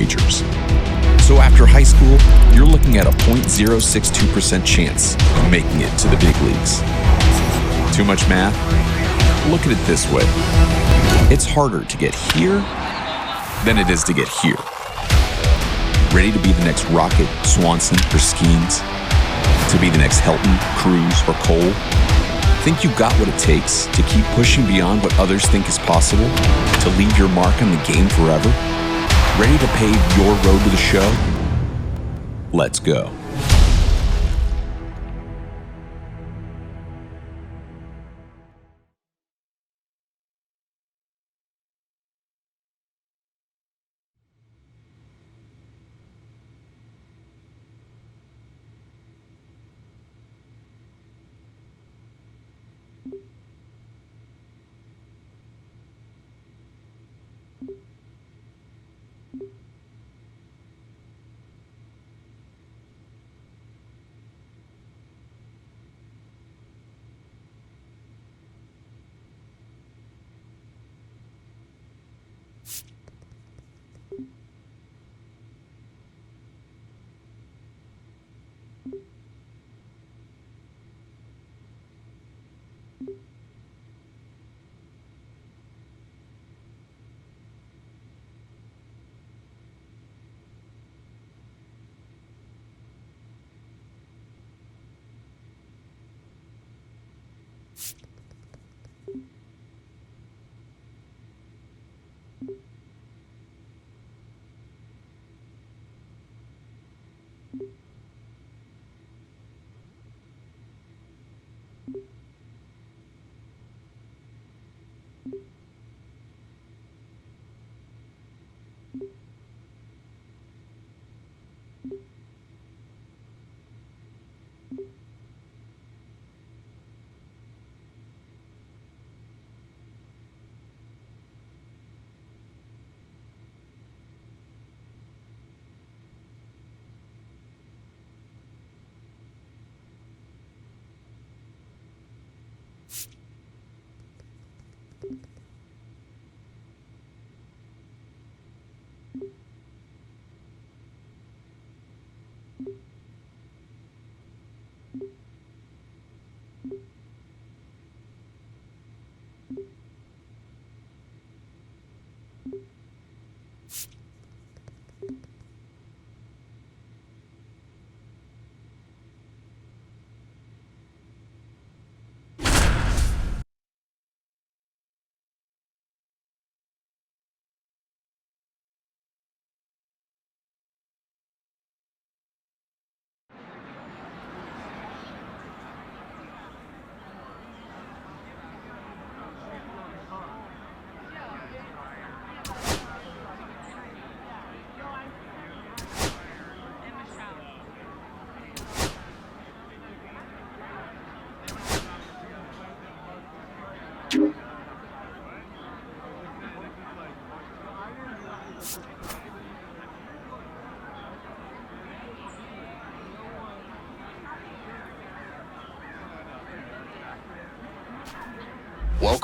majors. So after high school, you're looking at a 0.062% chance of making it to the big leagues. Too much math? Look at it this way. It's harder to get here than it is to get here. Ready to be the next Rocket, Swanson, or Skeens? To be the next Helton, Cruz, or Cole? Think you got what it takes to keep pushing beyond what others think is possible? To leave your mark on the game forever? Ready to pave your road to the show? Let's go.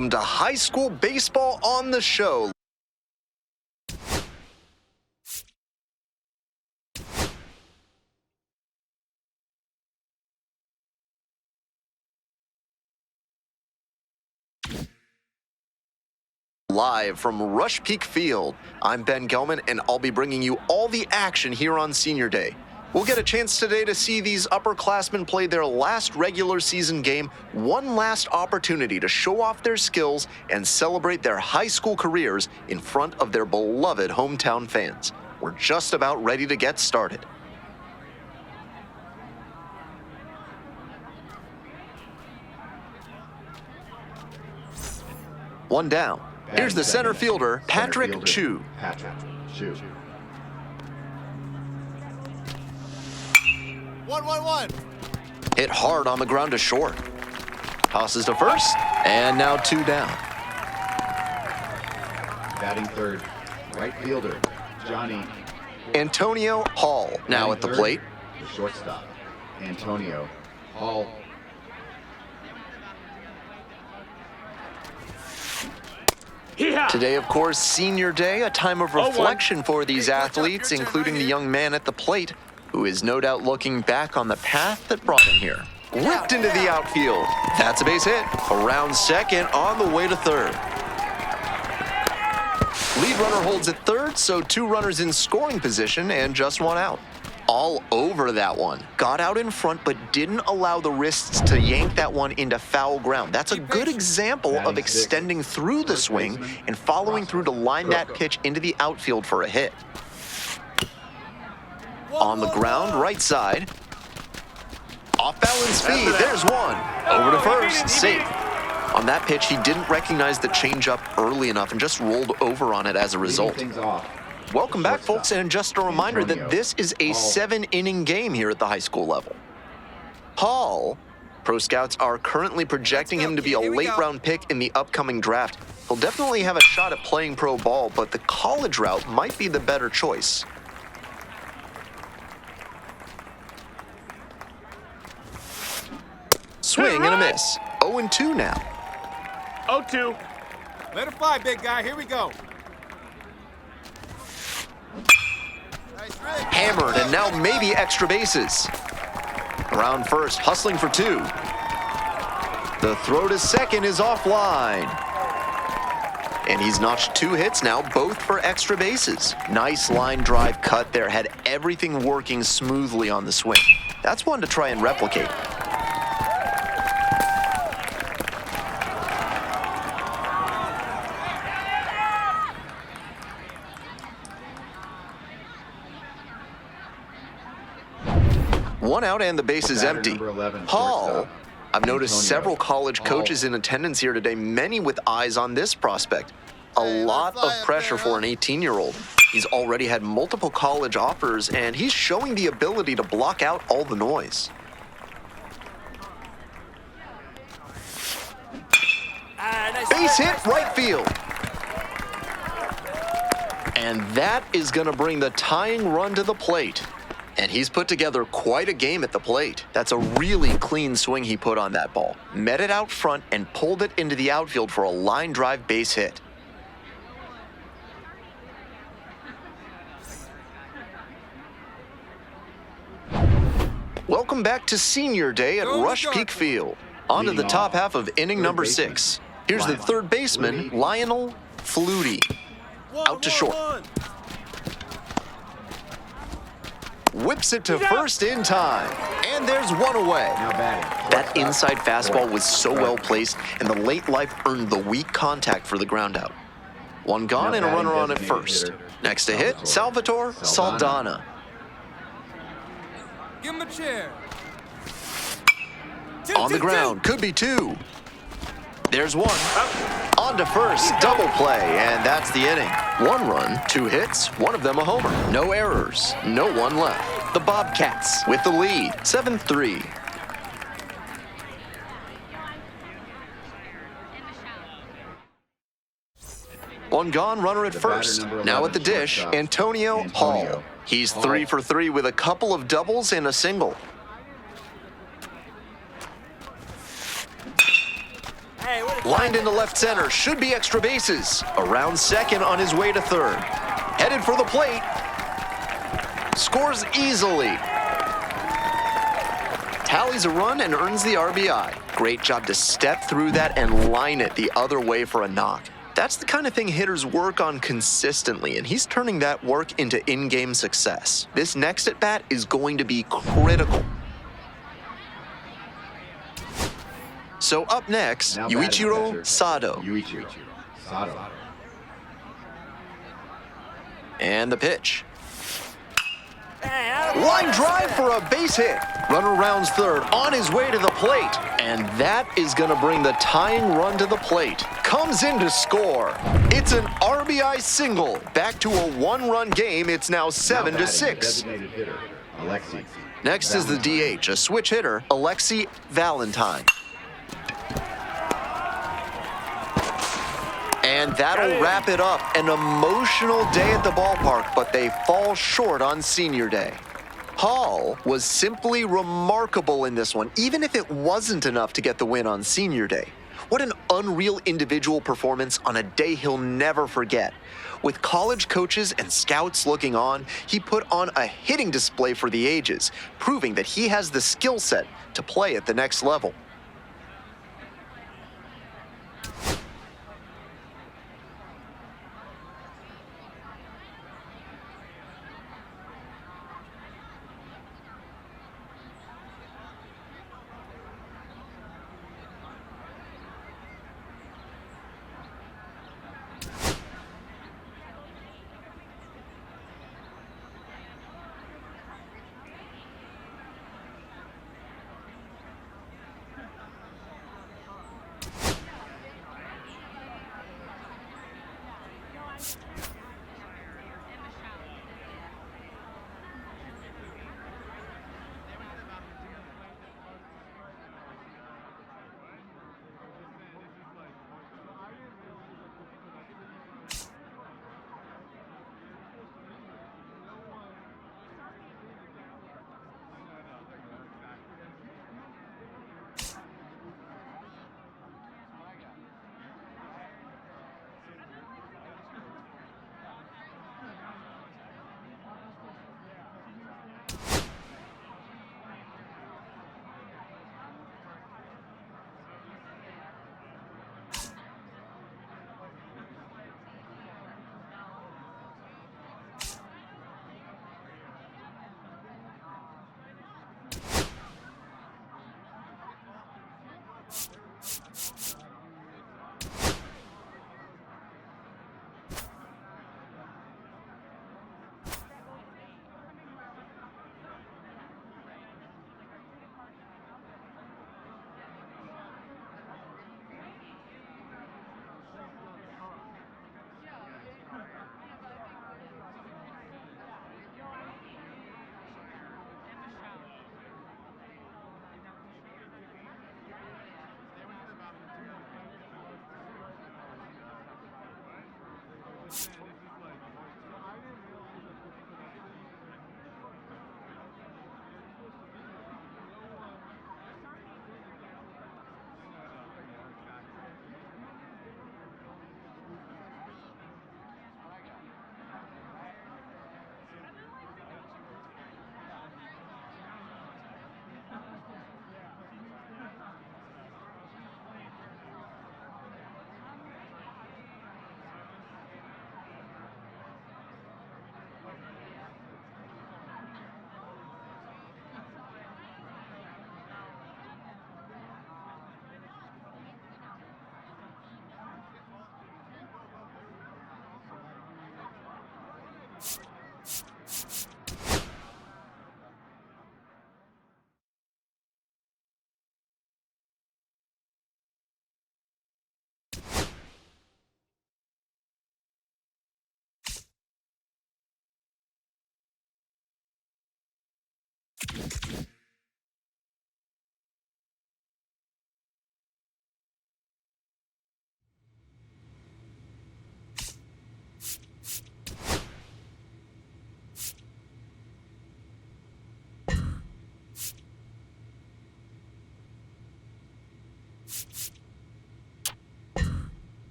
Welcome to high school baseball on the show. Live from Rush Peak Field, I'm Ben Gelman, and I'll be bringing you all the action here on Senior Day. We'll get a chance today to see these upperclassmen play their last regular season game, one last opportunity to show off their skills and celebrate their high school careers in front of their beloved hometown fans. We're just about ready to get started. One down. Here's the center fielder, Patrick Chu. One. Hit hard on the ground to short. Tosses to first, and now two down. Batting third, right fielder, Johnny. Antonio Hall now at the plate. The shortstop, Antonio Hall. Today, of course, Senior Day, a time of reflection for these athletes, including the young man at the plate, who is no doubt looking back on the path that brought him here. Ripped into the outfield. That's a base hit. Around second, on the way to third. Lead runner holds at third, so 2 runners in scoring position and just 1 out. All over that one. Got out in front, but didn't allow the wrists to yank that one into foul ground. That's a good example of extending through the swing and following through to line that pitch into the outfield for a hit. On the ground, right side. Off balance speed, there's one. Over to first, safe. On that pitch, he didn't recognize the changeup early enough and just rolled over on it as a result. Welcome back, folks, and just a reminder that this is a 7-inning game here at the high school level. Hall, pro scouts are currently projecting him to be a late-round pick in the upcoming draft. He'll definitely have a shot at playing pro ball, but the college route might be the better choice. Swing and a miss. 0-2 now. 0-2. Let it fly, big guy. Here we go. Hammered, and now maybe extra bases. Around first, hustling for 2. The throw to second is offline. And he's notched 2 hits now, both for extra bases. Nice line drive cut there, had everything working smoothly on the swing. That's one to try and replicate. One out and the base is empty. Hall, I've noticed several college coaches in attendance here today, many with eyes on this prospect. A lot of pressure for an 18-year-old. He's already had multiple college offers, and he's showing the ability to block out all the noise. Base hit, right field. And that is going to bring the tying run to the plate. And he's put together quite a game at the plate. That's a really clean swing he put on that ball. Met it out front and pulled it into the outfield for a line drive base hit. Welcome back to Senior Day at Rush Peak Field. On to the top half of inning number 6. Here's the third baseman, Lionel Flutie. Out to short. Whips it to first in time. And there's one away. That inside fastball was so well placed, and the late life earned the weak contact for the ground out. One gone and a runner on at first. Next to hit, Salvatore Saldana. Give him a chair. On the ground, could be 2. There's one. On to first, double play, and that's the inning. 1 run, 2 hits, one of them a homer. No errors, no one left. The Bobcats with the lead, 7-3. One gone, runner at first. Now at the dish, Antonio Hall. He's 3 for 3 with a couple of doubles and a single. Lined into left center, should be extra bases. Around second on his way to third. Headed for the plate. Scores easily. Tallies a run and earns the RBI. Great job to step through that and line it the other way for a knock. That's the kind of thing hitters work on consistently, and he's turning that work into in-game success. This next at-bat is going to be critical. So up next, Yuichiro Sato. And the pitch. Line drive for a base hit. Runner rounds third, on his way to the plate. And that is going to bring the tying run to the plate. Comes in to score. It's an RBI single. Back to a 1-run game. It's now 7-6. Next is the DH, a switch hitter, Alexi Valentine. And that'll wrap it up. An emotional day at the ballpark, but they fall short on Senior Day. Hall was simply remarkable in this one, even if it wasn't enough to get the win on Senior Day. What an unreal individual performance on a day he'll never forget. With college coaches and scouts looking on, he put on a hitting display for the ages, proving that he has the skill set to play at the next level.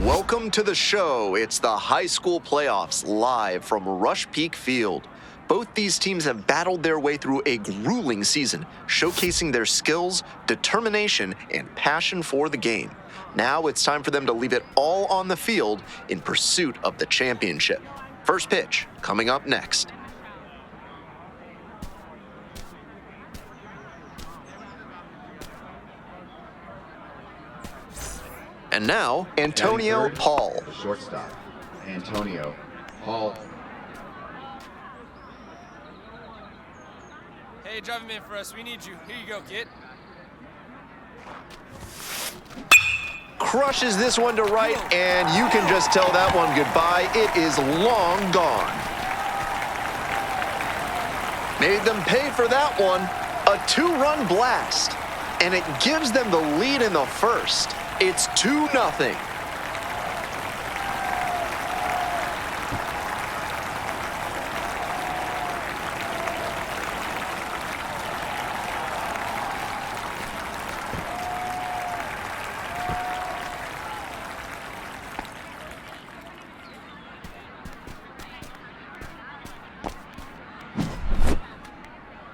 Welcome to the show. It's the high school playoffs live from Rush Peak Field. Both these teams have battled their way through a grueling season, showcasing their skills, determination, and passion for the game. Now it's time for them to leave it all on the field in pursuit of the championship. First pitch coming up next. And now, Antonio Hall. The shortstop, Antonio Hall. Hey, drive him in for us. We need you. Here you go, kid. Crushes this one to right, and you can just tell that one goodbye. It is long gone. Made them pay for that one. A 2-run blast, and it gives them the lead in the first. It's 2-0.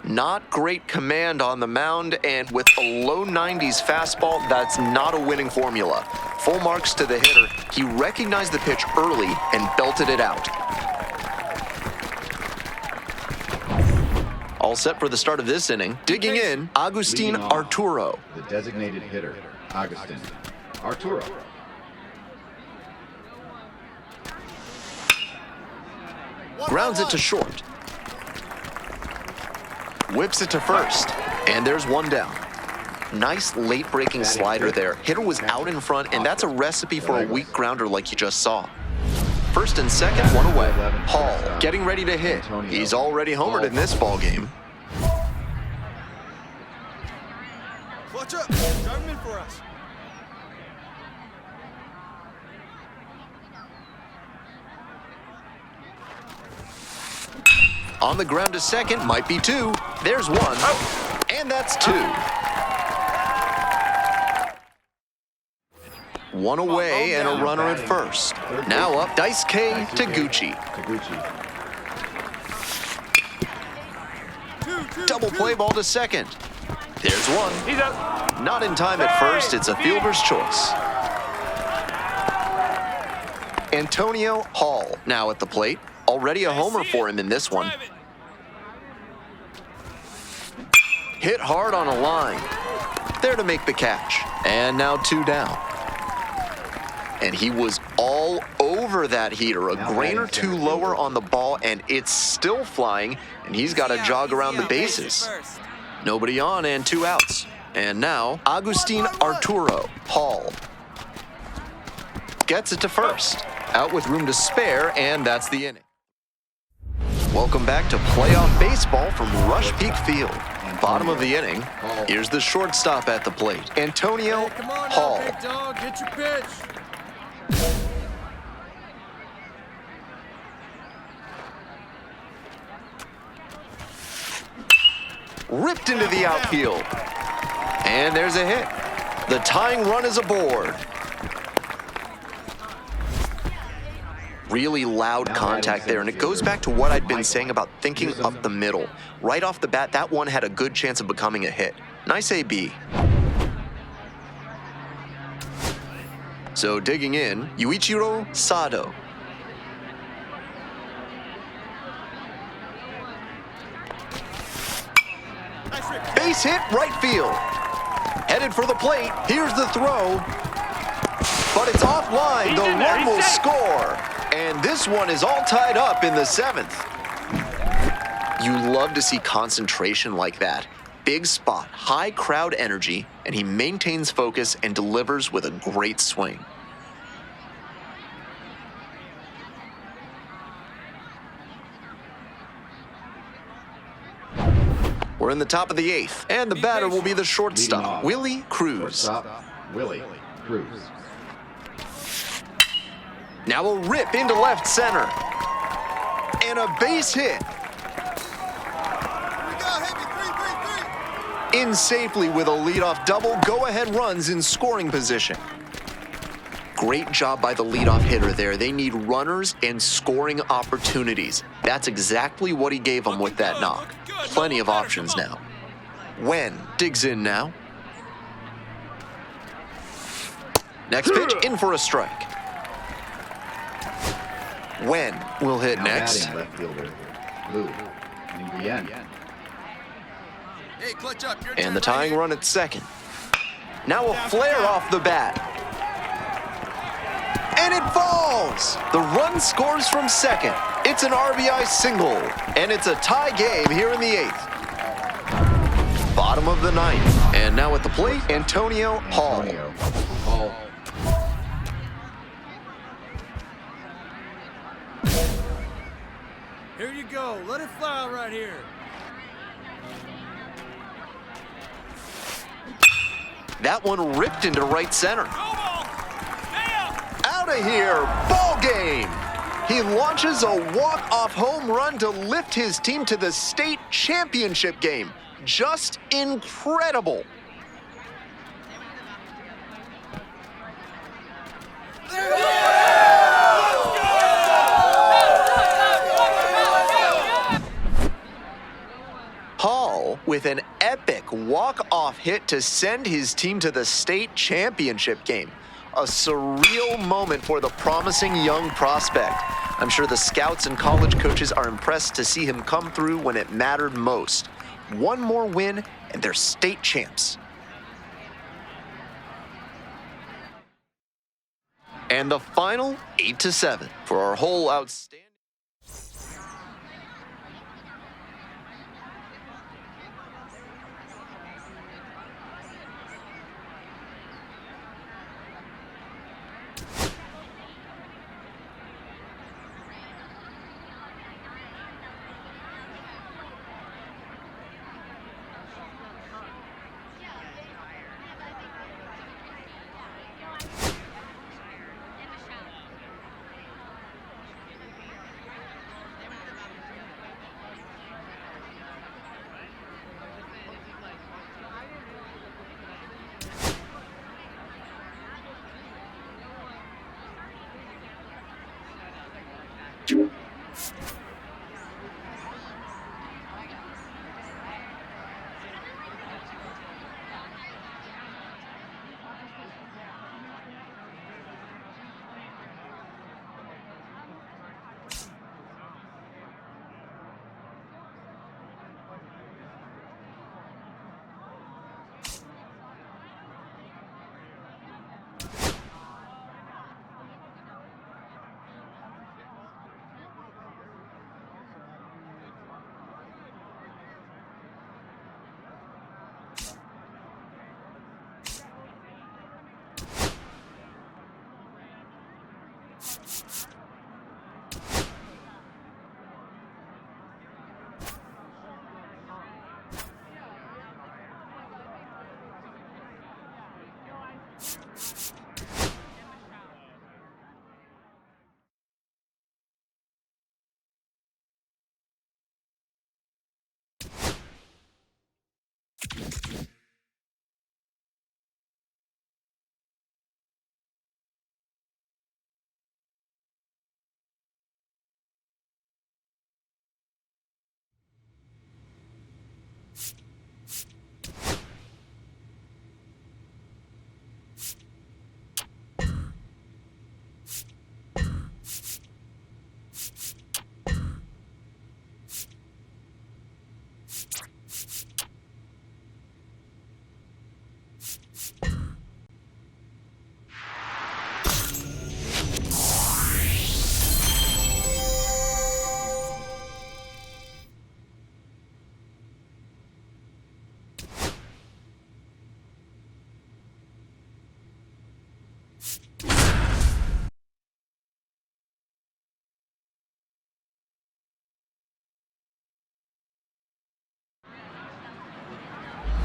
Not great command on the mound, and with a low 90s fastball, that's not a winning formula. Full marks to the hitter. He recognized the pitch early and belted it out. All set for the start of this inning. Digging in, Agustin Leading off, Arturo. The designated hitter, Agustin Arturo. Grounds it to short. Whips it to first, and there's one down. Nice late-breaking slider there. Hitter was out in front, and that's a recipe for a weak grounder like you just saw. First and second, one away. Hall getting ready to hit. He's already homered in this ballgame. Clutch up. Drive him in for us. On the ground to second, might be two. There's one, and that's two. One away and a runner at first. Now up, Dice K to Gucci. Double play ball to second. There's one. He's up. Not in time at first, it's a fielder's choice. Antonio Hall now at the plate. Already a homer for him in this one. Hit hard on a line. There to make the catch. And now two down. And he was all over that heater. A grain or two lower on the ball, and it's still flying, and he's got to jog around the bases. Nobody on and two outs. And now, Agustin Arturo Hall gets it to first. Out with room to spare, and that's the inning. Welcome back to playoff baseball from Rush Peak Field. Bottom of the inning, here's the shortstop at the plate, Antonio Hall. Big dog, get your pitch. Ripped into the outfield. And there's a hit. The tying run is aboard. Really loud contact there, and it goes back to what I'd been saying about thinking up the middle. Right off the bat, that one had a good chance of becoming a hit. Nice AB. So digging in, Yuichiro Sado. Base hit right field. Headed for the plate. Here's the throw. But it's offline. The run will score. And this one is all tied up in the seventh. You love to see concentration like that. Big spot, high crowd energy, and he maintains focus and delivers with a great swing. We're in the top of the eighth, and the batter will be the shortstop, Willie Cruz. Shortstop, Willie Cruz. Now a rip into left center. And a base hit. In safely with a leadoff double, go-ahead runs in scoring position. Great job by the leadoff hitter there. They need runners and scoring opportunities. That's exactly what he gave them with that knock. Plenty of options now. Wen digs in now. Next pitch, in for a strike. Wen will hit Now next. batting left fielder. Blue. In the end. Hey, clutch up. Your And turn the right tying here. run at second. Now a flare off the bat. And it falls! The run scores from second. It's an RBI single. And it's a tie game here in the 8th. Bottom of the 9th. And now at the plate, Antonio Hall. Antonio. Hall. Here you go. Let it fly out right here. That one ripped into right center. Go ball. Stay up. Out of here, ball game. He launches a walk-off home run to lift his team to the state championship game. Just incredible. Hall with an epic walk-off hit to send his team to the state championship game. A surreal moment for the promising young prospect. I'm sure the scouts and college coaches are impressed to see him come through when it mattered most. One more win and they're state champs. And the final 8-7 for our whole outstanding.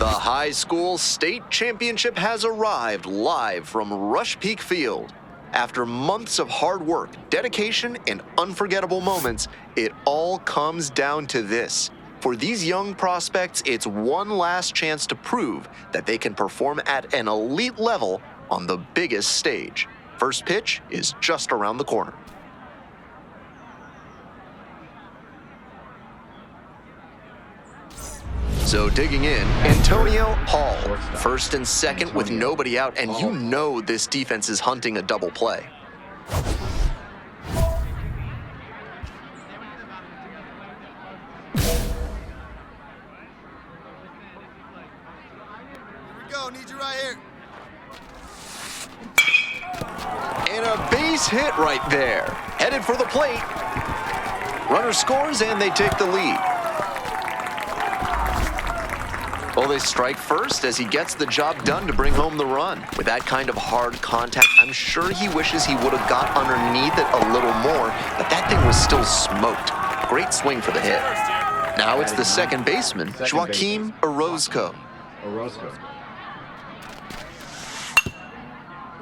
The high school state championship has arrived live from Rush Peak Field. After months of hard work, dedication, and unforgettable moments, it all comes down to this. For these young prospects, it's one last chance to prove that they can perform at an elite level on the biggest stage. First pitch is just around the corner. So digging in, Antonio Hall, first and second with nobody out, and you know this defense is hunting a double play. Go, need you right here. And a base hit right there. Headed for the plate. Runner scores and they take the lead. Well, they strike first as he gets the job done to bring home the run. With that kind of hard contact, I'm sure he wishes he would have got underneath it a little more, but that thing was still smoked. Great swing for the hit. Now it's the second baseman, Joaquim Orozco.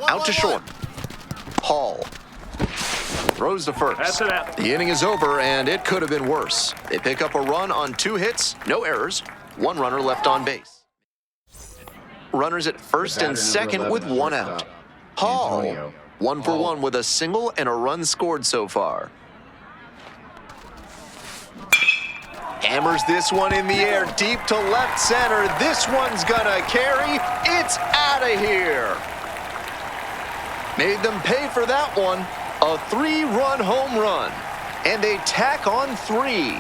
Out to short. Hall throws to first. That's it out. The inning is over, and it could have been worse. They pick up a run on 2 hits, no errors, 1 runner left on base. Runners at first and second with 1 out. Hall, 1 for 1 with a single and a run scored so far. Hammers this one in the air, deep to left center. This one's gonna carry. It's out of here. Made them pay for that one. A 3-run home run. And they tack on 3.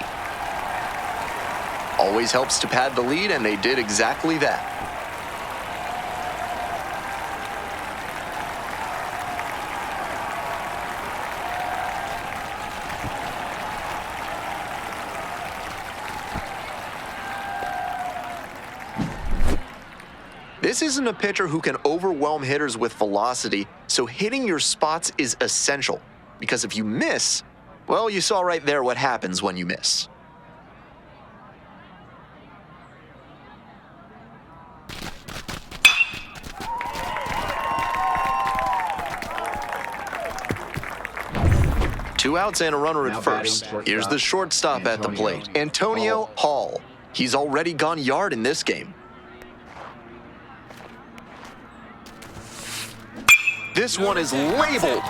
Always helps to pad the lead, and they did exactly that. This isn't a pitcher who can overwhelm hitters with velocity, so hitting your spots is essential. Because if you miss, well, you saw right there what happens when you miss. Two outs and a runner at first. Here's the shortstop at the plate, Antonio Hall. He's already gone yard in this game. This one is labeled.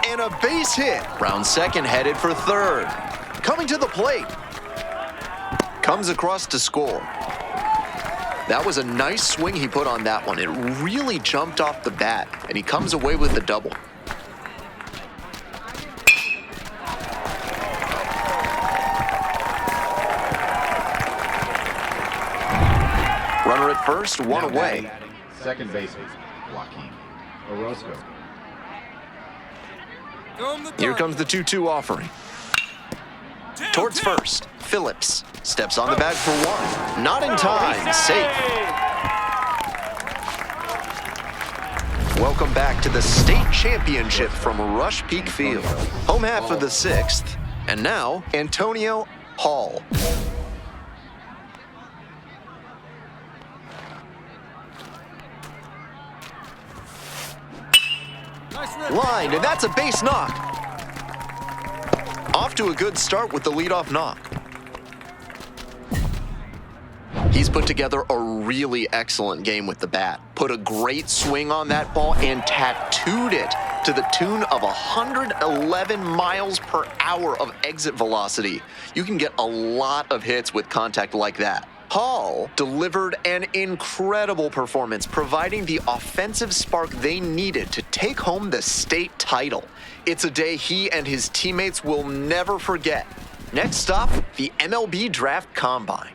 And a base hit. Round second headed for third. Coming to the plate. Comes across to score. That was a nice swing he put on that one. It really jumped off the bat, and he comes away with the double. Runner at first, 1 away. Second baseman, Joaquim Orozco. Here comes the 2-2 offering. Towards first, Phillips steps on the bag for 1. Not in time, safe. Welcome back to the state championship from Rush Peak Field. Home half of the 6th, and now Antonio Hall. Line, and that's a base knock. Off to a good start with the leadoff knock. He's put together a really excellent game with the bat. Put a great swing on that ball and tattooed it to the tune of 111 miles per hour of exit velocity. You can get a lot of hits with contact like that. Hall delivered an incredible performance, providing the offensive spark they needed to take home the state title. It's a day he and his teammates will never forget. Next stop, the MLB Draft Combine.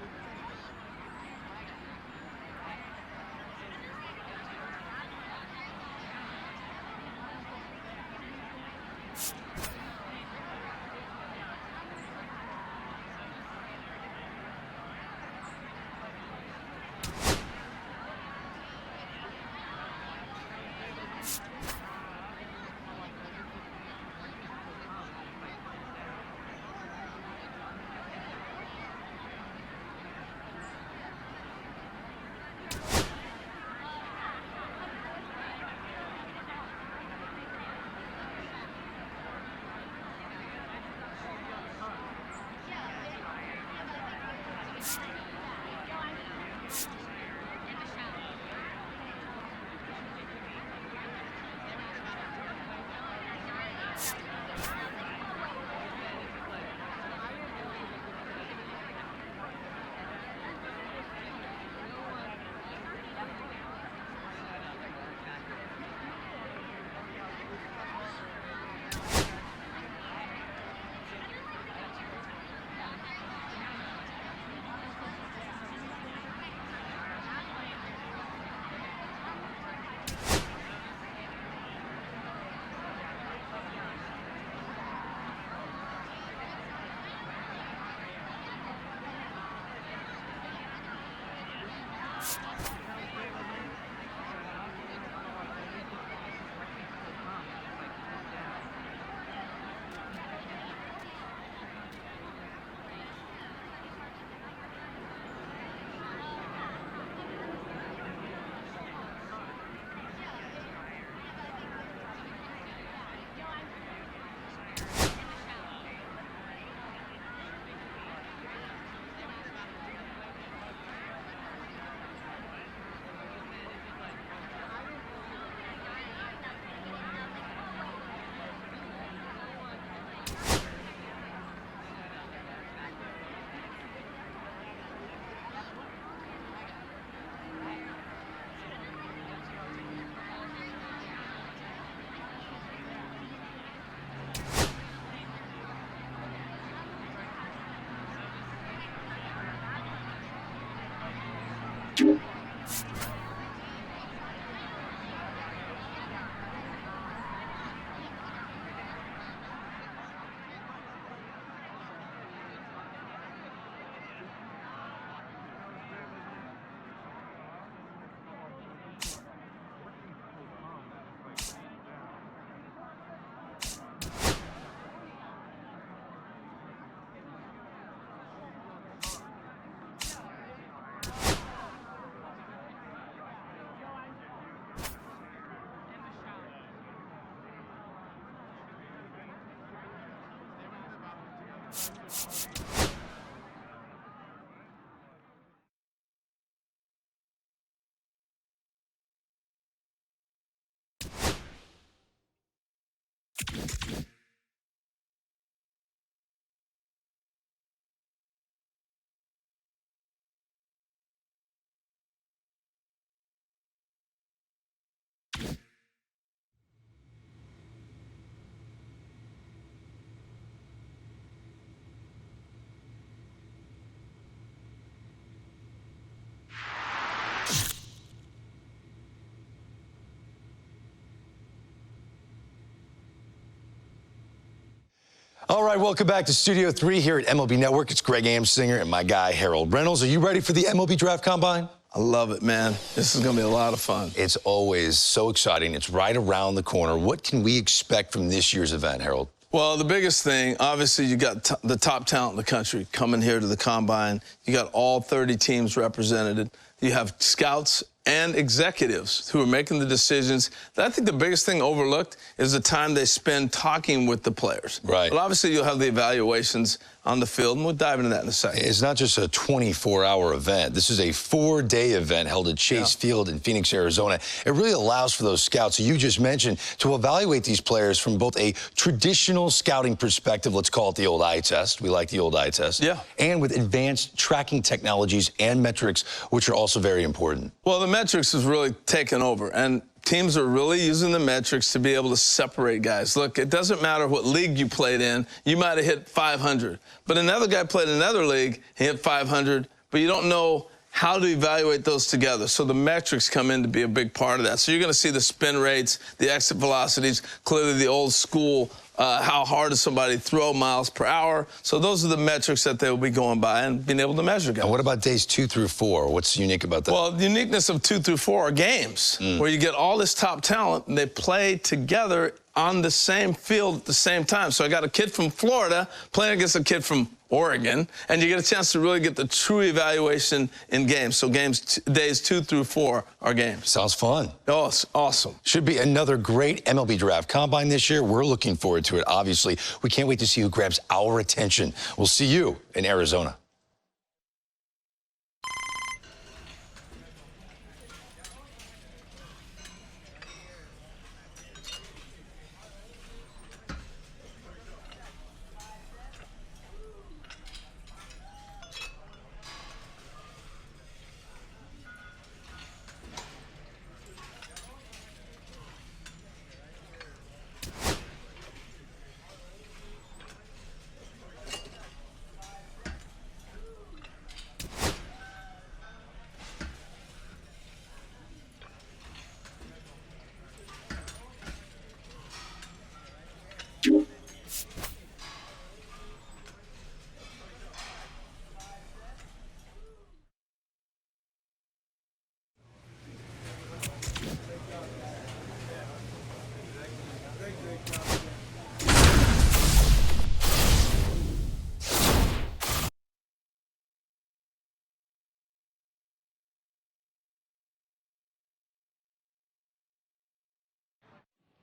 All right, welcome back to Studio 3 here at MLB Network. It's Greg Amsinger and my guy, Harold Reynolds. Are you ready for the MLB Draft Combine? I love it, man. This is going to be a lot of fun. It's always so exciting. It's right around the corner. What can we expect from this year's event, Harold? Well, the biggest thing, obviously, you got the top talent in the country coming here to the Combine. You got all 30 teams represented. You have scouts and executives who are making the decisions. I think the biggest thing overlooked is the time they spend talking with the players. Right. But obviously, you'll have the evaluations on the field, and we'll dive into that in a second. It's not just a 24-hour event. This is a 4-day event held at Chase Field in Phoenix, Arizona. It really allows for those scouts you just mentioned to evaluate these players from both a traditional scouting perspective, let's call it the old eye test. We like the old eye test. Yeah. And with advanced tracking technologies and metrics, which are also very important. Well, the metrics has really taken over, and teams are really using the metrics to be able to separate guys. Look, it doesn't matter what league you played in. You might have hit 500, but another guy played in another league, he hit 500, but you don't know how to evaluate those together. So the metrics come in to be a big part of that. So you're going to see the spin rates, the exit velocities, clearly the old school, how hard does somebody throw miles per hour. So those are the metrics that they'll be going by and being able to measure guys. And what about days 2 through 4? What's unique about that? Well, the uniqueness of 2 through 4 are games where you get all this top talent and they play together on the same field at the same time. So I got a kid from Florida playing against a kid from Oregon, and you get a chance to really get the true evaluation in games. So days 2 through 4 are games. Sounds fun. Oh, it's awesome. Should be another great MLB Draft Combine this year. We're looking forward to it, obviously. We can't wait to see who grabs our attention. We'll see you in Arizona.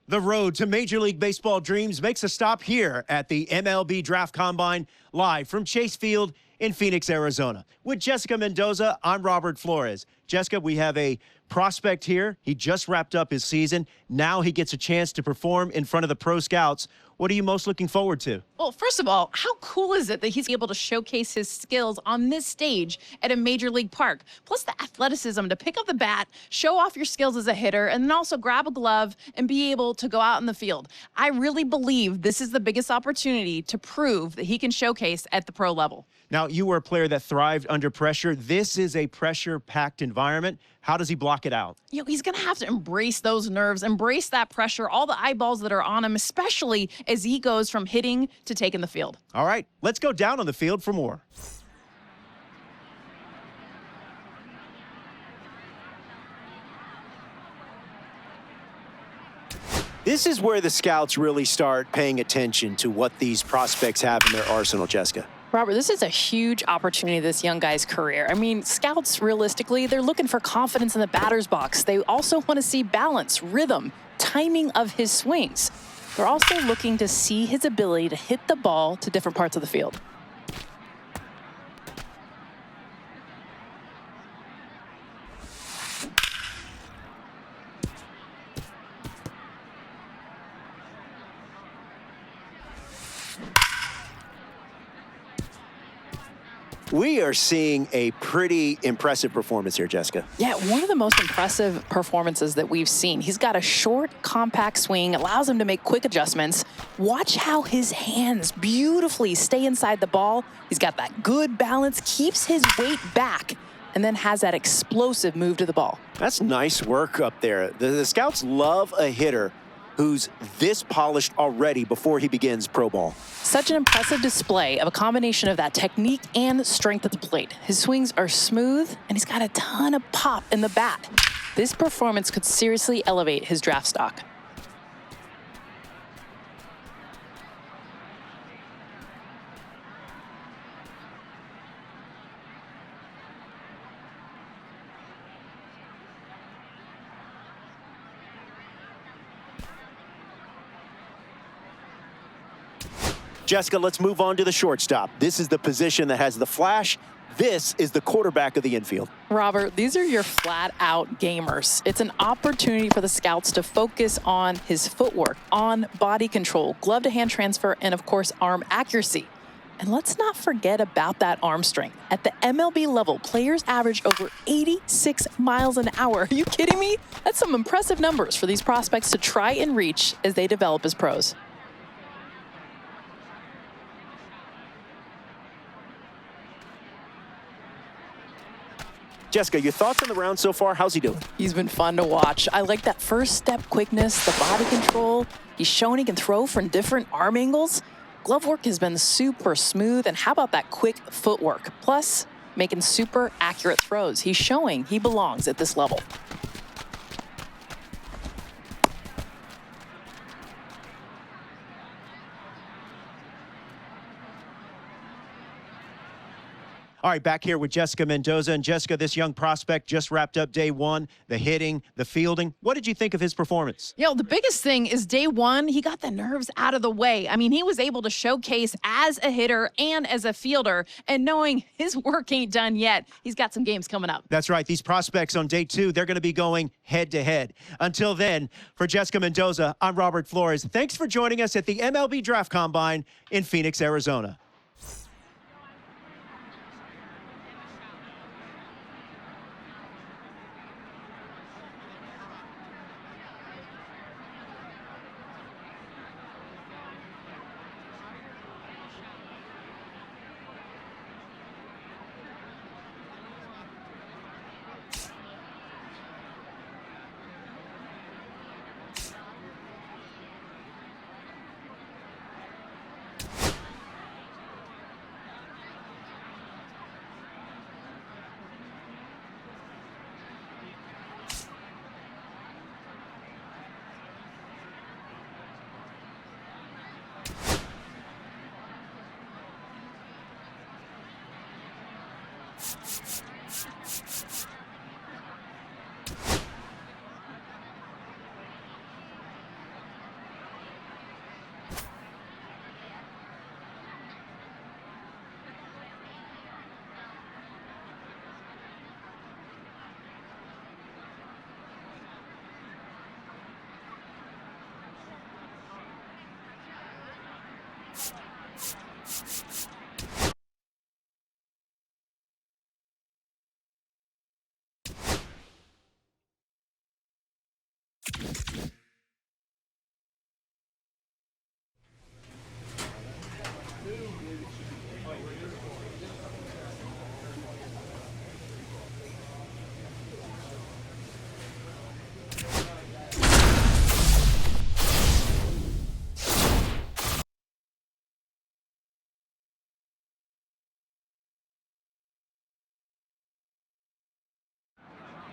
The road to Major League Baseball dreams makes a stop here at the MLB Draft Combine, live from Chase Field in Phoenix, Arizona. With Jessica Mendoza, I'm Robert Flores. Jessica, we have a prospect here. He just wrapped up his season. Now he gets a chance to perform in front of the pro scouts. What are you most looking forward to? Well, first of all, how cool is it that he's able to showcase his skills on this stage at a major league park? Plus the athleticism to pick up the bat, show off your skills as a hitter, and then also grab a glove and be able to go out in the field. I really believe this is the biggest opportunity to prove that he can showcase at the pro level. Now, you were a player that thrived under pressure. This is a pressure-packed environment. How does he block it out? You know, he's going to have to embrace those nerves, embrace that pressure, all the eyeballs that are on him, especially as he goes from hitting to taking the field. All right, let's go down on the field for more. This is where the scouts really start paying attention to what these prospects have in their arsenal, Jessica. Robert, this is a huge opportunity in this young guy's career. I mean, scouts, realistically, they're looking for confidence in the batter's box. They also want to see balance, rhythm, timing of his swings. They're also looking to see his ability to hit the ball to different parts of the field. We are seeing a pretty impressive performance here, Jessica. Yeah, one of the most impressive performances that we've seen. He's got a short, compact swing, allows him to make quick adjustments. Watch how his hands beautifully stay inside the ball. He's got that good balance, keeps his weight back, and then has that explosive move to the ball. That's nice work up there. The scouts love a hitter who's this polished already before he begins pro ball. Such an impressive display of a combination of that technique and strength at the plate. His swings are smooth, and he's got a ton of pop in the bat. This performance could seriously elevate his draft stock. Jessica, let's move on to the shortstop. This is the position that has the flash. This is the quarterback of the infield. Robert, these are your flat-out gamers. It's an opportunity for the scouts to focus on his footwork, on body control, glove-to-hand transfer, and, of course, arm accuracy. And let's not forget about that arm strength. At the MLB level, players average over 86 miles an hour. Are you kidding me? That's some impressive numbers for these prospects to try and reach as they develop as pros. Jessica, your thoughts on the round so far? How's he doing? He's been fun to watch. I like that first step quickness, the body control. He's shown he can throw from different arm angles. Glove work has been super smooth. And how about that quick footwork? Plus, making super accurate throws. He's showing he belongs at this level. All right, back here with Jessica Mendoza. And Jessica, this young prospect just wrapped up day one, the hitting, the fielding. What did you think of his performance? You know, the biggest thing is day one, he got the nerves out of the way. I mean, he was able to showcase as a hitter and as a fielder, and knowing his work ain't done yet, he's got some games coming up. That's right. These prospects on day two, they're going to be going head-to-head. Until then, for Jessica Mendoza, I'm Robert Flores. Thanks for joining us at the MLB Draft Combine in Phoenix, Arizona.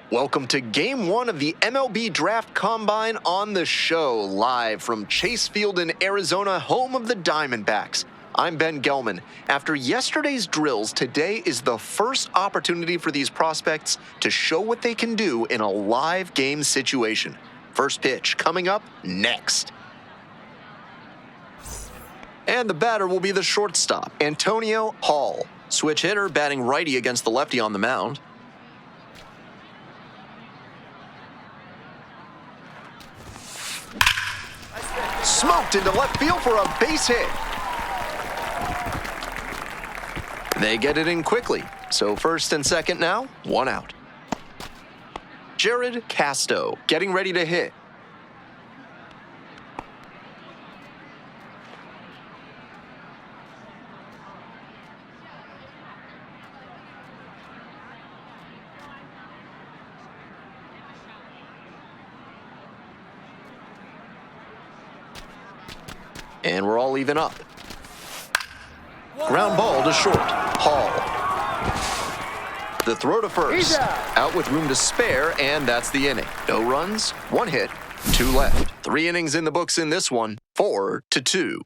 Welcome to Game 1 of the MLB Draft Combine on the show, live from Chase Field in Arizona, home of the Diamondbacks. I'm Ben Gelman. After yesterday's drills, today is the first opportunity for these prospects to show what they can do in a live game situation. First pitch coming up next. And the batter will be the shortstop, Antonio Hall. Switch hitter, batting righty against the lefty on the mound. Smoked into left field for a base hit. They get it in quickly. So first and second now, one out. Jared Casto getting ready to hit. And we're all even up. Ground ball to short. Hall. The throw to first. Out with room to spare, and that's the inning. No runs, one hit, two left. 3 innings in the books in this one, 4-2.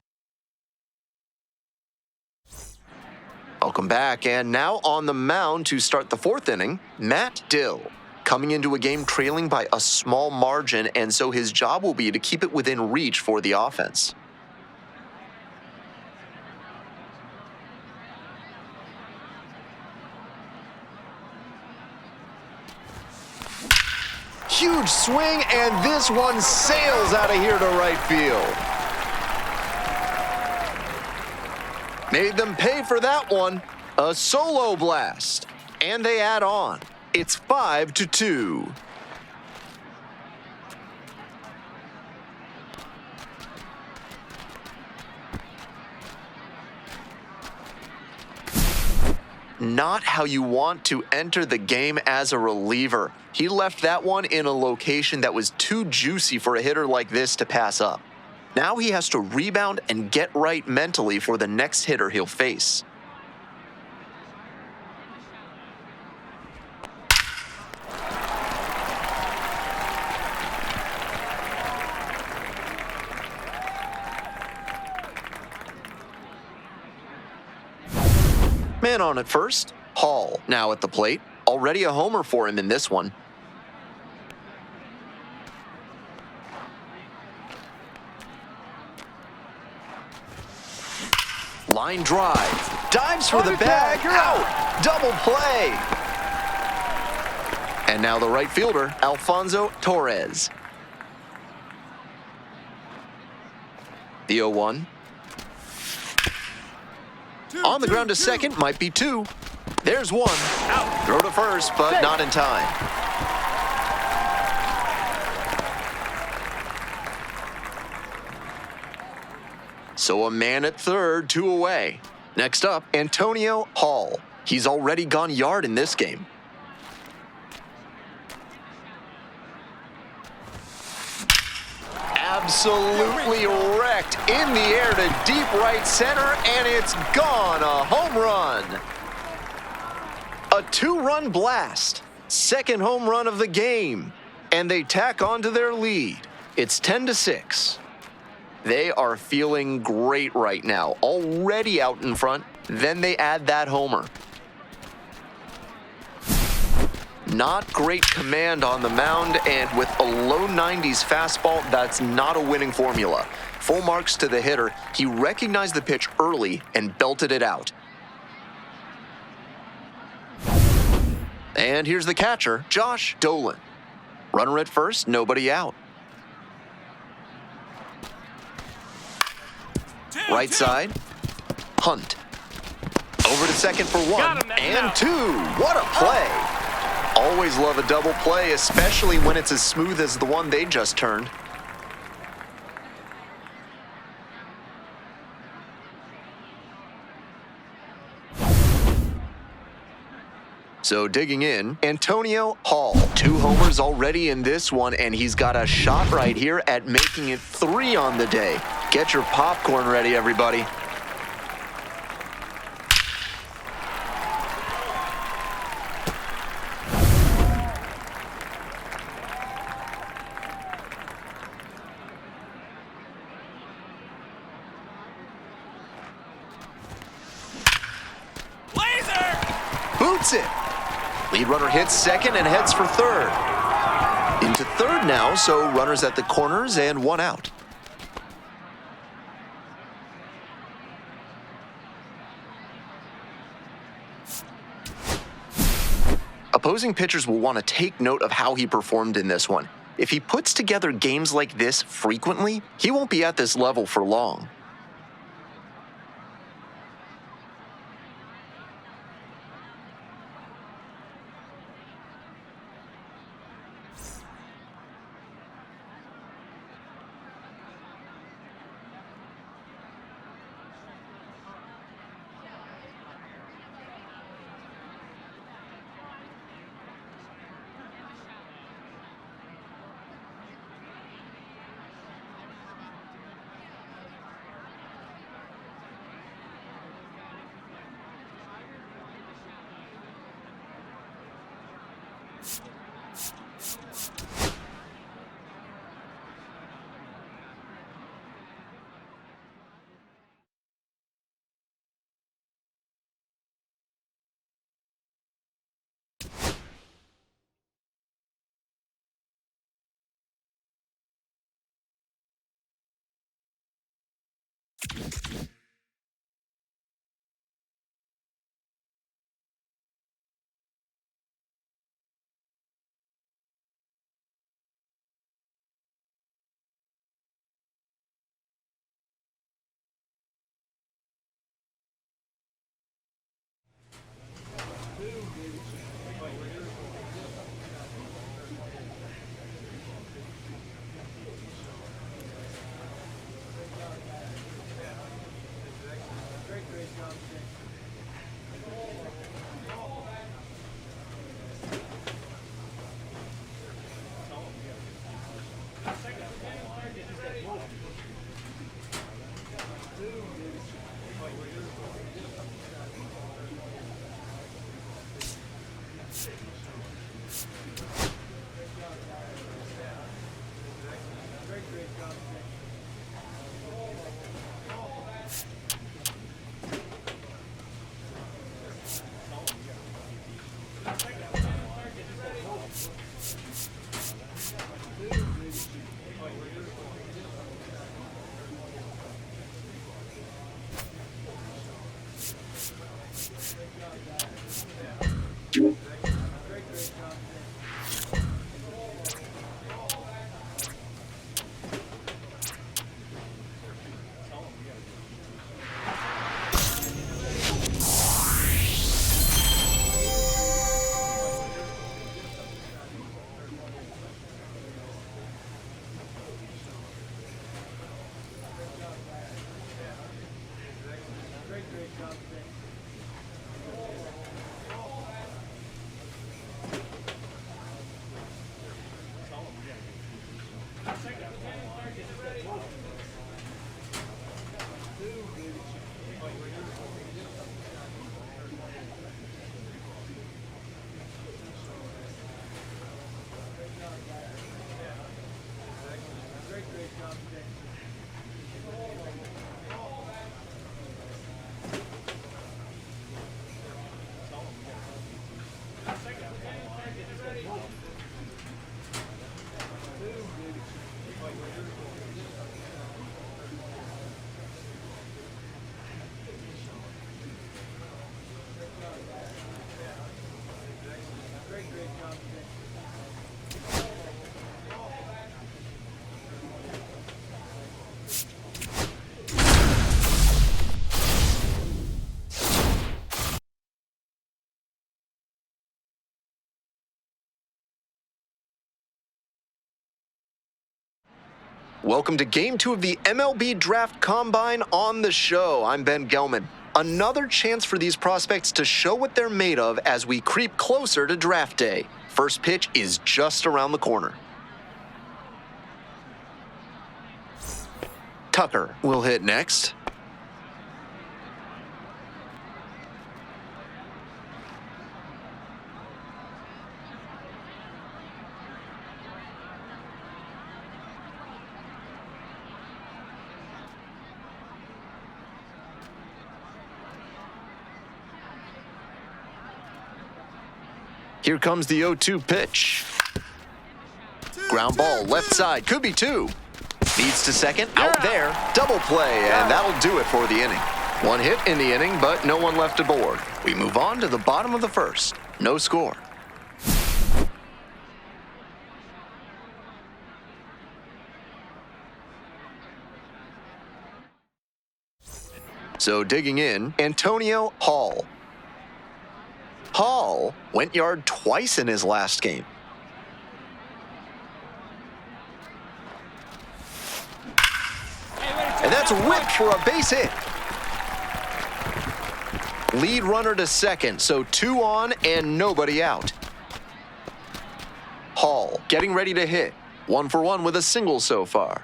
Welcome back, and now on the mound to start the 4th inning, Matt Dill. Coming into a game trailing by a small margin, and so his job will be to keep it within reach for the offense. Huge swing, and this one sails out of here to right field. Made them pay for that one. A solo blast. And they add on. It's 5-2. Not how you want to enter the game as a reliever. He left that one in a location that was too juicy for a hitter like this to pass up. Now he has to rebound and get right mentally for the next hitter he'll face. Man on at first, Hall now at the plate. Already a homer for him in this one. Line drive, dives for the bag, out, double play. And now the right fielder, Alfonso Torres. The 0-1. On the ground to second, might be 2. There's 1. Out. Throw to first, but not in time. So a man at third, 2 away. Next up, Antonio Hall. He's already gone yard in this game. Absolutely wrecked in the air to deep right center, and it's gone. A home run. A 2-run blast. Second home run of the game. And they tack on to their lead. It's 10-6. They are feeling great right now. Already out in front. Then they add that homer. Not great command on the mound, and with a low 90s fastball, that's not a winning formula. Full marks to the hitter. He recognized the pitch early and belted it out. And here's the catcher, Josh Dolan. Runner at first, nobody out. Right side. Hunt. Over to second for one Got him, that's and out. two. What a play. Always love a double play, especially when it's as smooth as the one they just turned. So digging in, Antonio Hall. 2 homers already in this one, and he's got a shot right here at making it 3 on the day. Get your popcorn ready, everybody. Boots it. Lead runner hits second and heads for third. Into third now, so runners at the corners and 1 out. Opposing pitchers will want to take note of how he performed in this one. If he puts together games like this frequently, he won't be at this level for long. Welcome to Game 2 of the MLB Draft Combine on the show. I'm Ben Gelman. Another chance for these prospects to show what they're made of as we creep closer to draft day. First pitch is just around the corner. Tucker will hit next. Here comes the 0-2 pitch. Ground ball, left side, could be two. Leads to second, out there, double play, and that'll do it for the inning. One hit in the inning, but no one left aboard. We move on to the bottom of the first. No score. So digging in, Antonio Hall. Hall went yard twice in his last game. And that's whipped for a base hit. Lead runner to second, so 2 on and nobody out. Hall getting ready to hit. 1 for 1 with a single so far.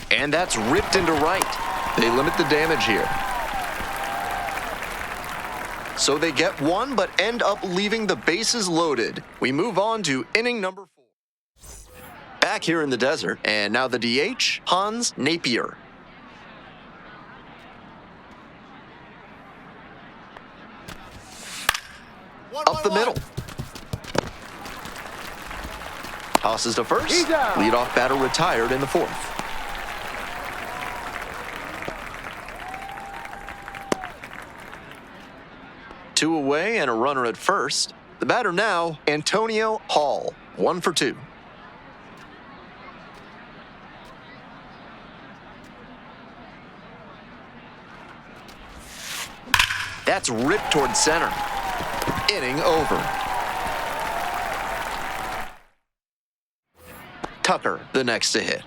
And that's ripped into right. They limit the damage here. So they get 1, but end up leaving the bases loaded. We move on to inning number 4. Back here in the desert, and now the DH, Hans Napier. Up the middle. Tosses to first. Leadoff batter retired in the 4th. Two away and a runner at first. The batter now, Antonio Hall, 1 for 2. That's ripped toward center. Inning over. Tucker, the next to hit.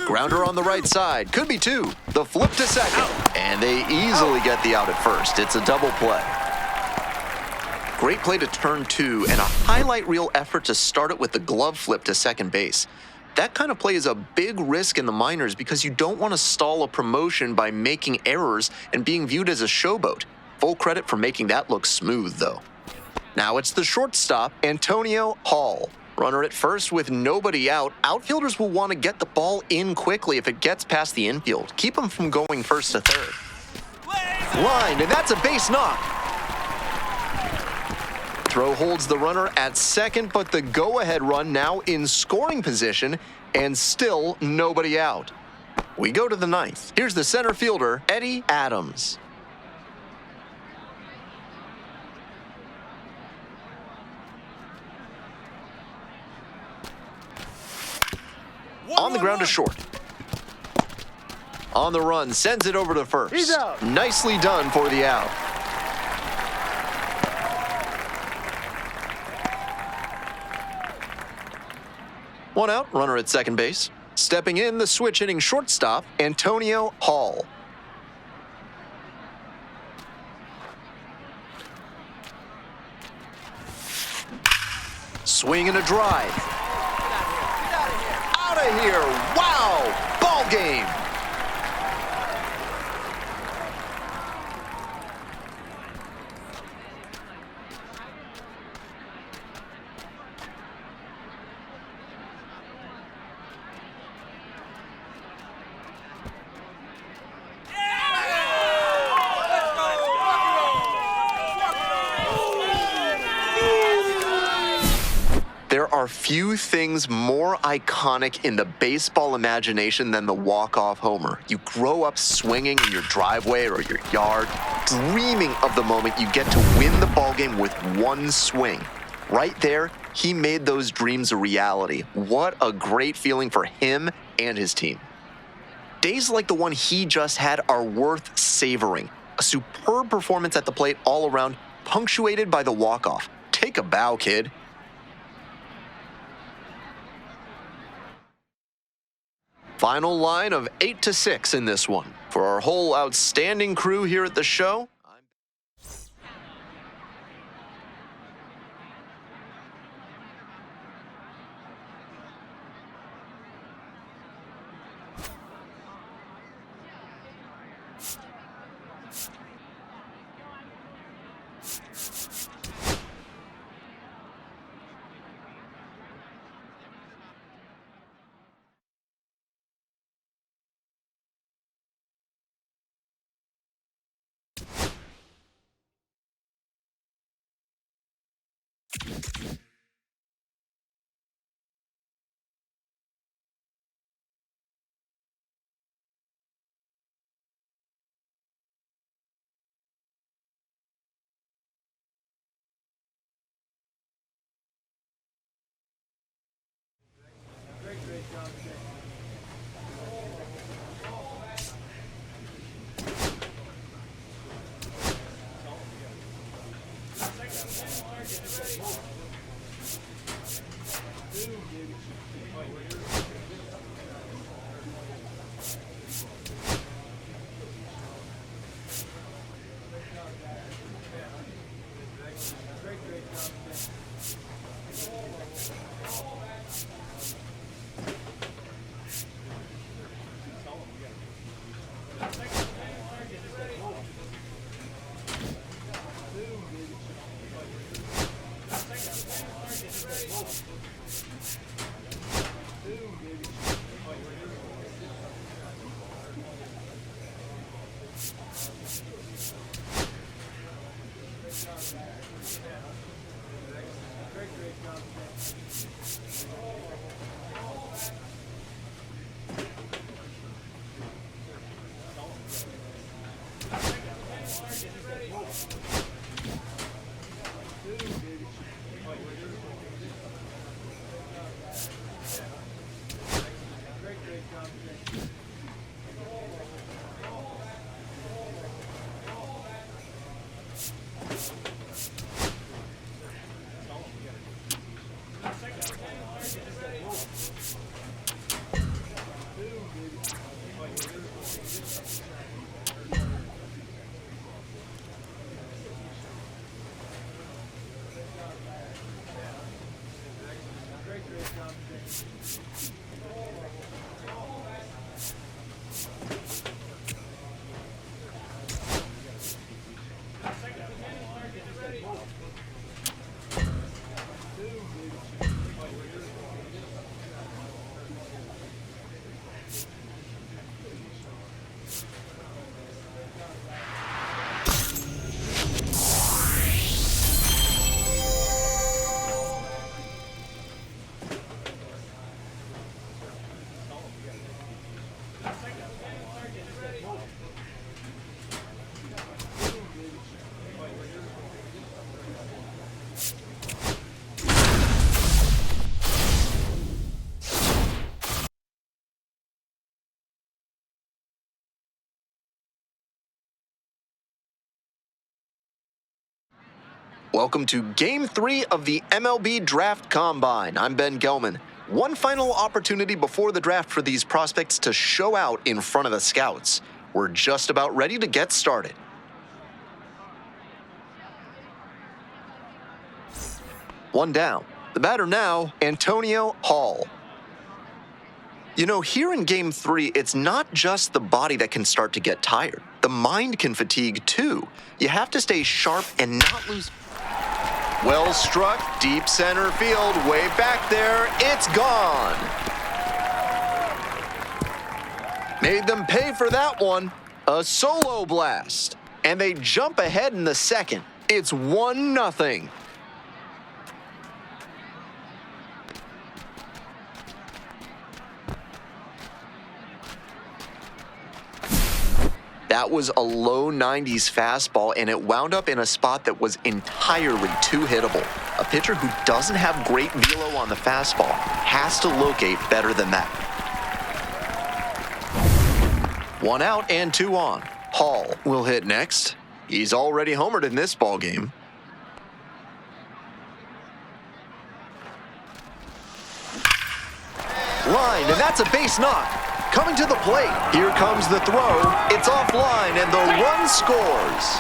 Grounder on the right side. Could be 2. The flip to second. And they easily get the out at first. It's a double play. Great play to turn 2 and a highlight reel effort to start it with the glove flip to second base. That kind of play is a big risk in the minors because you don't want to stall a promotion by making errors and being viewed as a showboat. Full credit for making that look smooth, though. Now it's the shortstop, Antonio Hall. Runner at first with nobody out. Outfielders will want to get the ball in quickly if it gets past the infield. Keep them from going first to third. Lined, and that's a base knock. Throw holds the runner at second, but the go-ahead run now in scoring position, and still nobody out. We go to the 9th. Here's the center fielder, Eddie Adams. On the ground to short. On the run, sends it over to first. He's out. Nicely done for the out. One out, runner at second base. Stepping in, the switch hitting shortstop, Antonio Hall. Swing and a drive. Out of here. Wow. Ball game. There are few things more iconic in the baseball imagination than the walk-off homer. You grow up swinging in your driveway or your yard, dreaming of the moment you get to win the ballgame with one swing. Right there, he made those dreams a reality. What a great feeling for him and his team. Days like the one he just had are worth savoring. A superb performance at the plate all around, punctuated by the walk-off. Take a bow, kid. Final line of 8-6 in this one. For our whole outstanding crew here at the show, welcome to Game 3 of the MLB Draft Combine. I'm Ben Gelman. One final opportunity before the draft for these prospects to show out in front of the scouts. We're just about ready to get started. One down. The batter now, Antonio Hall. You know, here in Game 3, it's not just the body that can start to get tired. The mind can fatigue too. You have to stay sharp and not lose. Well struck, deep center field, way back there, it's gone. Made them pay for that one. A solo blast. And they jump ahead in the second. It's 1-0. That was a low 90s fastball, and it wound up in a spot that was entirely too hittable. A pitcher who doesn't have great velo on the fastball has to locate better than that. 1 out and 2 on. Hall will hit next. He's already homered in this ballgame. Line, and that's a base knock. Coming to the plate. Here comes the throw. It's offline, and the run scores.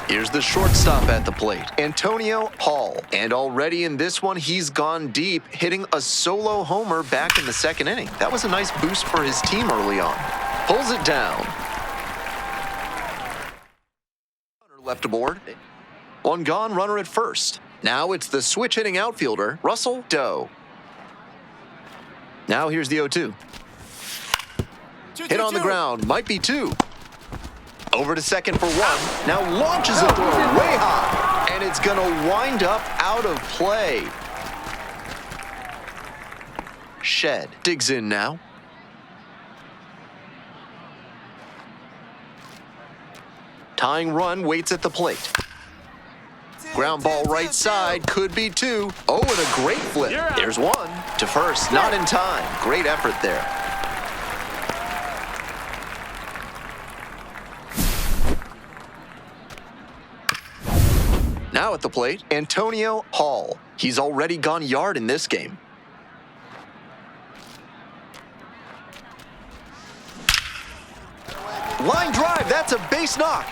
Here's the shortstop at the plate, Antonio Hall. And already in this one, he's gone deep, hitting a solo homer back in the second inning. That was a nice boost for his team early on. Pulls it down. Left aboard. 1 gone, runner at first. Now it's the switch-hitting outfielder, Russell Doe. Now here's the 0-2. Hit on the ground, might be 2. Over to second for 1. Now launches a throw way high, and it's going to wind up out of play. Shed digs in now. Tying run waits at the plate. Ground ball right side, could be 2. Oh, and a great flip. There's 1. To first, not in time. Great effort there. Now at the plate, Antonio Hall. He's already gone yard in this game. Line drive, that's a base knock.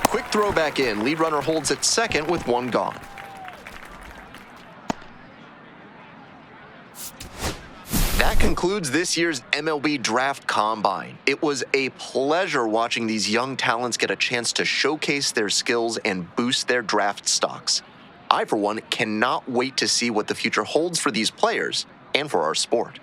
Quick throw back in. Lead runner holds at second with 1 gone. That concludes this year's MLB Draft Combine. It was a pleasure watching these young talents get a chance to showcase their skills and boost their draft stocks. I, for one, cannot wait to see what the future holds for these players and for our sport.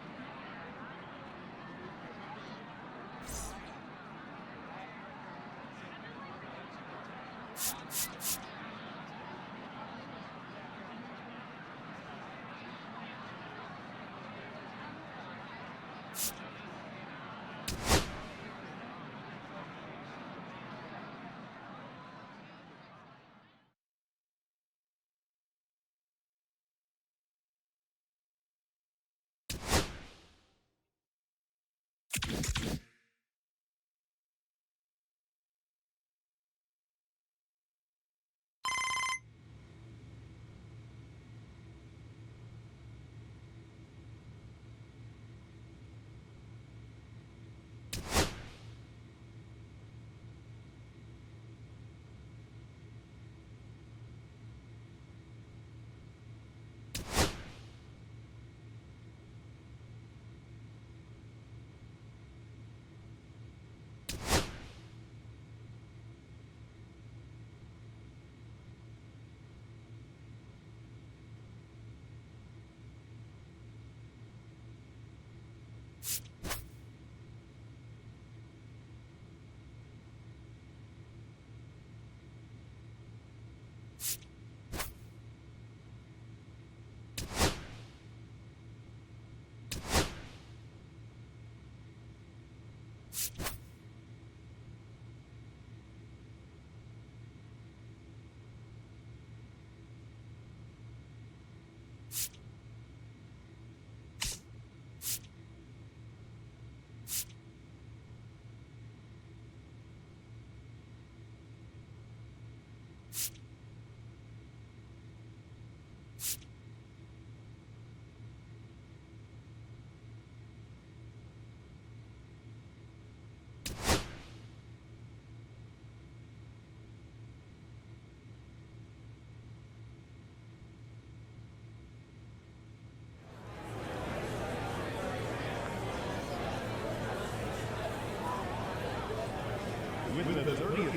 With the 30th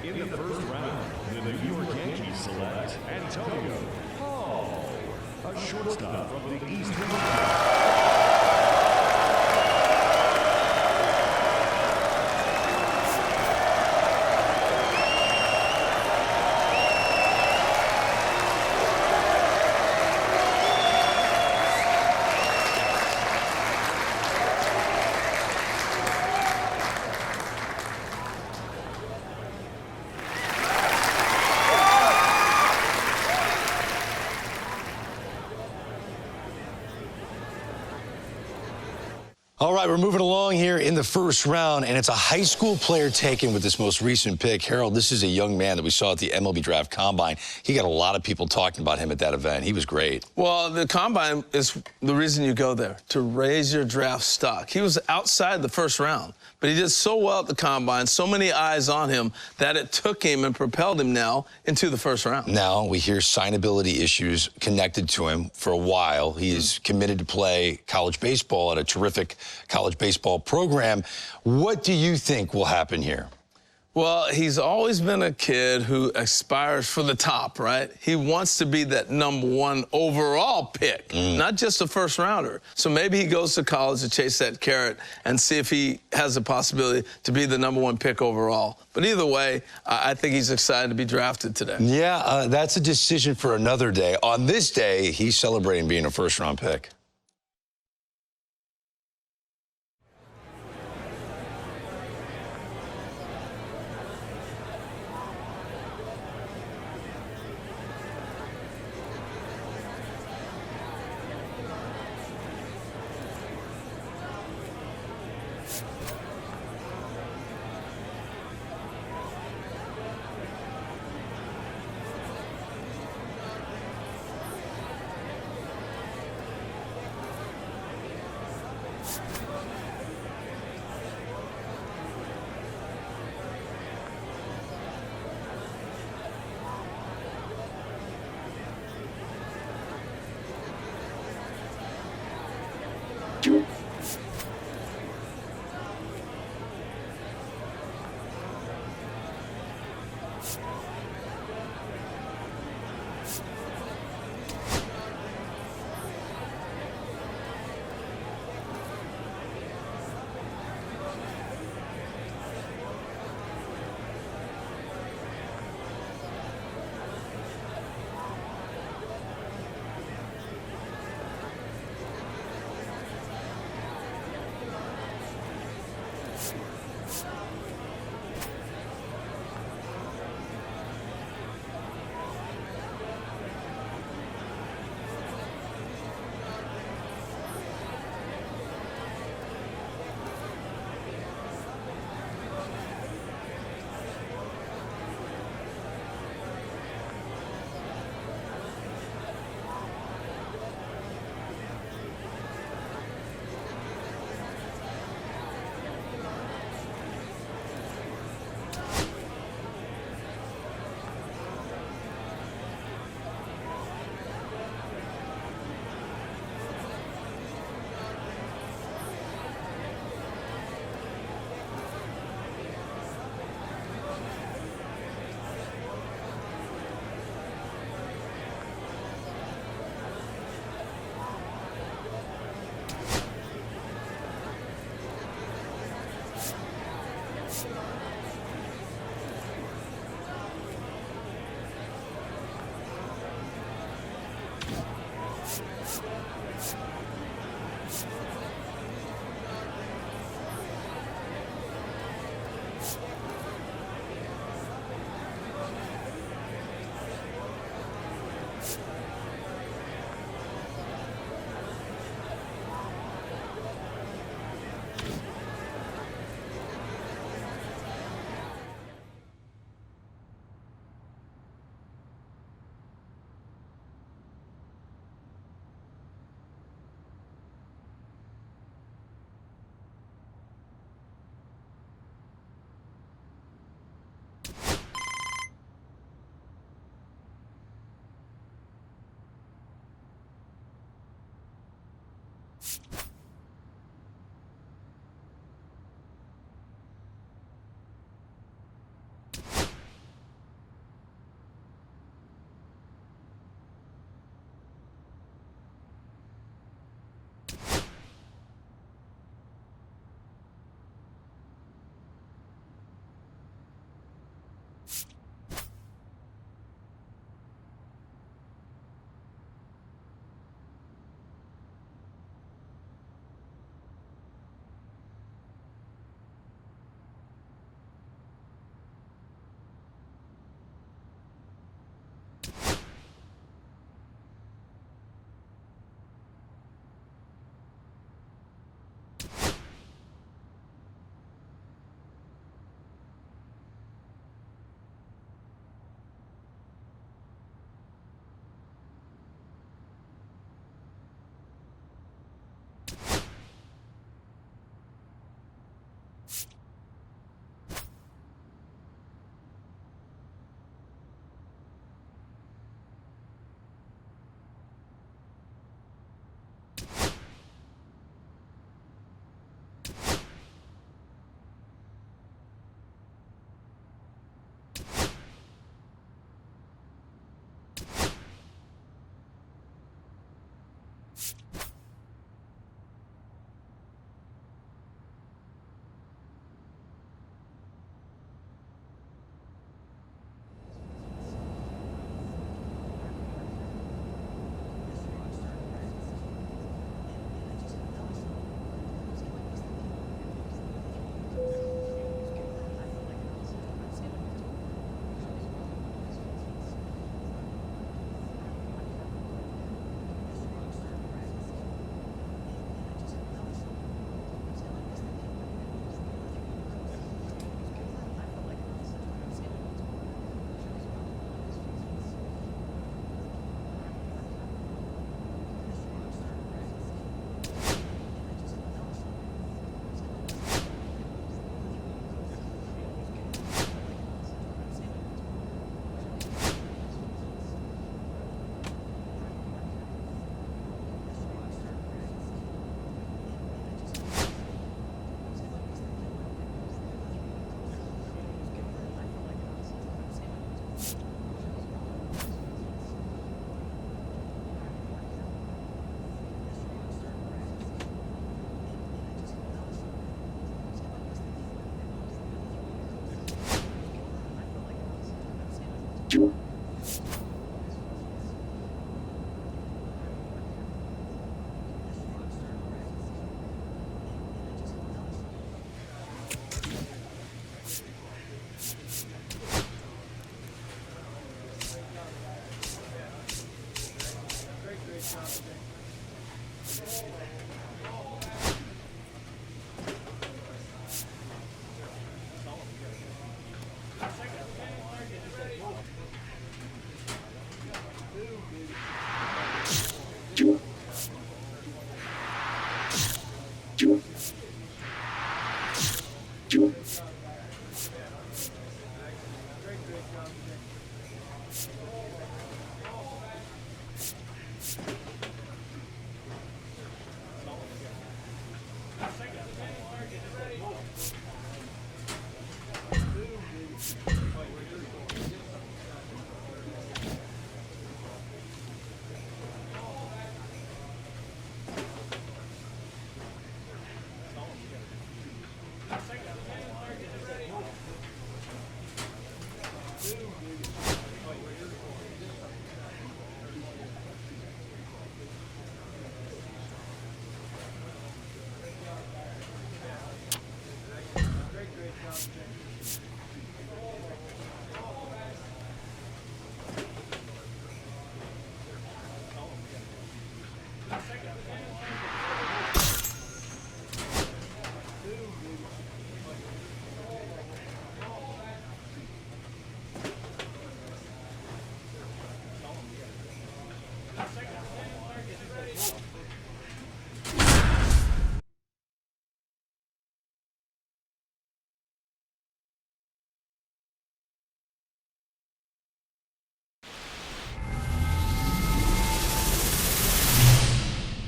pick in the first round, the New York Yankees select Antonio Hall, a shortstop from the East. right, we're moving along here in the first round, and it's a high school player taken with this most recent pick. Harold, this is a young man that we saw at the MLB Draft Combine. He got a lot of people talking about him at that event. He was great. Well, the Combine is the reason you go there, to raise your draft stock. He was outside the first round, but he did so well at the Combine, so many eyes on him, that it took him and propelled him now into the first round. Now, we hear signability issues connected to him for a while. He is committed to play college baseball at a terrific college baseball program. What do you think will happen here? Well, he's always been a kid who aspires for the top, right? He wants to be that #1 overall pick, not just a first rounder. So maybe he goes to college to chase that carrot and see if he has a possibility to be the #1 pick overall. But either way, I think he's excited to be drafted today. Yeah, that's a decision for another day. On this day, he's celebrating being a first-round pick.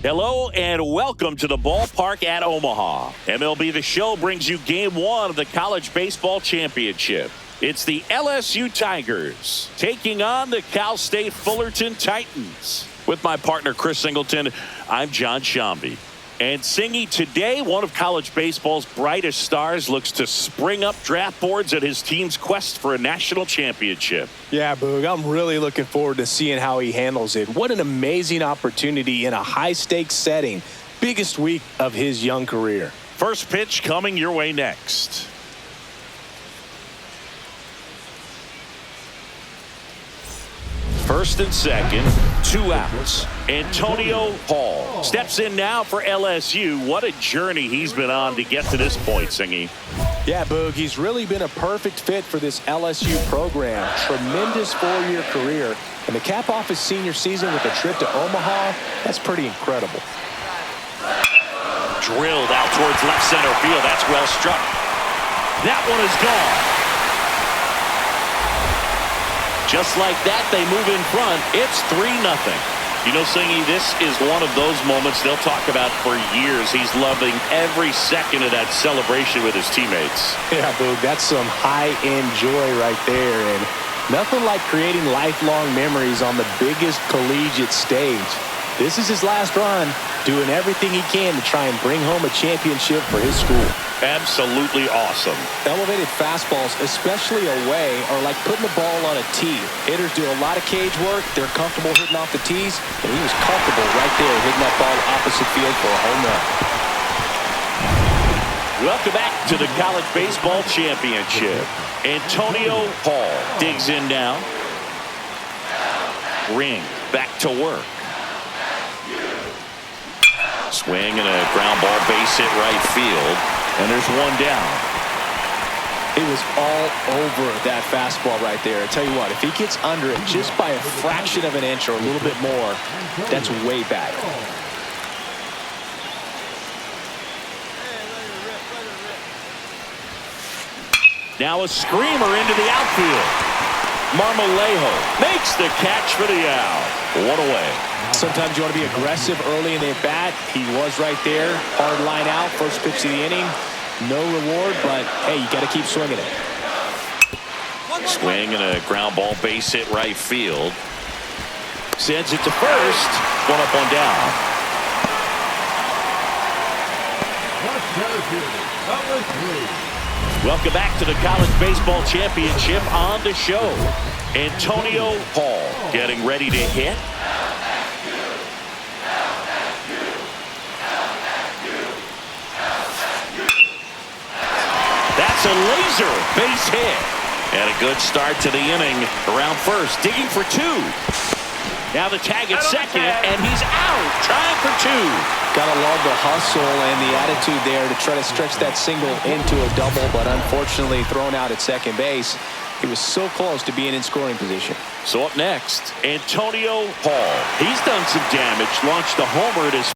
Hello and welcome to the ballpark at Omaha. MLB The Show brings you Game 1 of the College Baseball Championship. It's the LSU Tigers taking on the Cal State Fullerton Titans. With my partner Chris Singleton, I'm John Shambi. And Singy, today one of college baseball's brightest stars looks to spring up draft boards at his team's quest for a national championship. Yeah, Boog, I'm really looking forward to seeing how he handles it. What an amazing opportunity in a high-stakes setting. Biggest week of his young career. First pitch coming your way next. First and second, 2 outs. Antonio Hall steps in now for LSU. What a journey he's been on to get to this point, Singy. Yeah, Boog, he's really been a perfect fit for this LSU program. Tremendous 4-year career. And to cap off his senior season with a trip to Omaha, that's pretty incredible. Drilled out towards left center field. That's well struck. That one is gone. Just like that, they move in front. It's 3-0. You know, Singy, this is one of those moments they'll talk about for years. He's loving every second of that celebration with his teammates. Yeah, Boog, that's some high-end joy right there. And nothing like creating lifelong memories on the biggest collegiate stage. This is his last run, doing everything he can to try and bring home a championship for his school. Absolutely awesome. Elevated fastballs, especially away, are like putting the ball on a tee. Hitters do a lot of cage work. They're comfortable hitting off the tees, and he was comfortable right there hitting that ball opposite field for a home run. Welcome back to the College Baseball Championship. Antonio Hall digs in now. Ring back to work. Swing and a ground ball, base hit right field. And there's one down. It was all over that fastball right there. I tell you what, if he gets under it just by a fraction of an inch or a little bit more, that's way back. Now a screamer into the outfield. Marmolejo makes the catch for the out. One away. Sometimes you want to be aggressive early in the at-bat. He was right there. Hard line out. First pitch of the inning. No reward, but, hey, you got to keep swinging it. Swing and a ground ball, base hit right field. Sends it to first. One up, one down. Welcome back to the College Baseball Championship on the show. Antonio Hall getting ready to hit. That's a laser base hit. And a good start to the inning around first. Digging for two. Now the tag at second, and he's out. Trying for two. Gotta love the hustle and the attitude there to try to stretch that single into a double, but unfortunately thrown out at second base. He was so close to being in scoring position. So up next, Antonio Hall. He's done some damage. Launched a homer at his...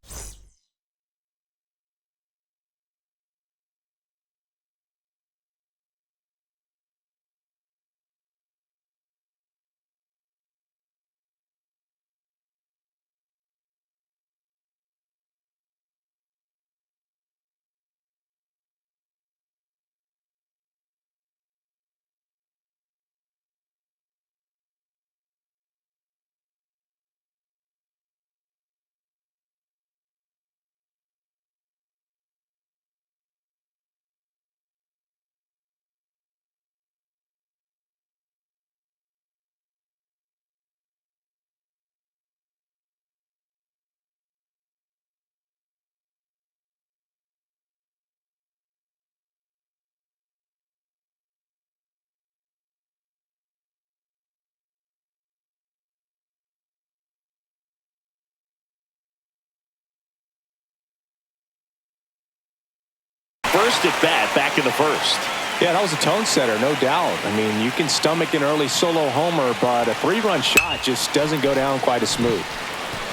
First at bat, back in the first. Yeah, that was a tone setter, no doubt. I mean, you can stomach an early solo homer, but a three-run shot just doesn't go down quite as smooth.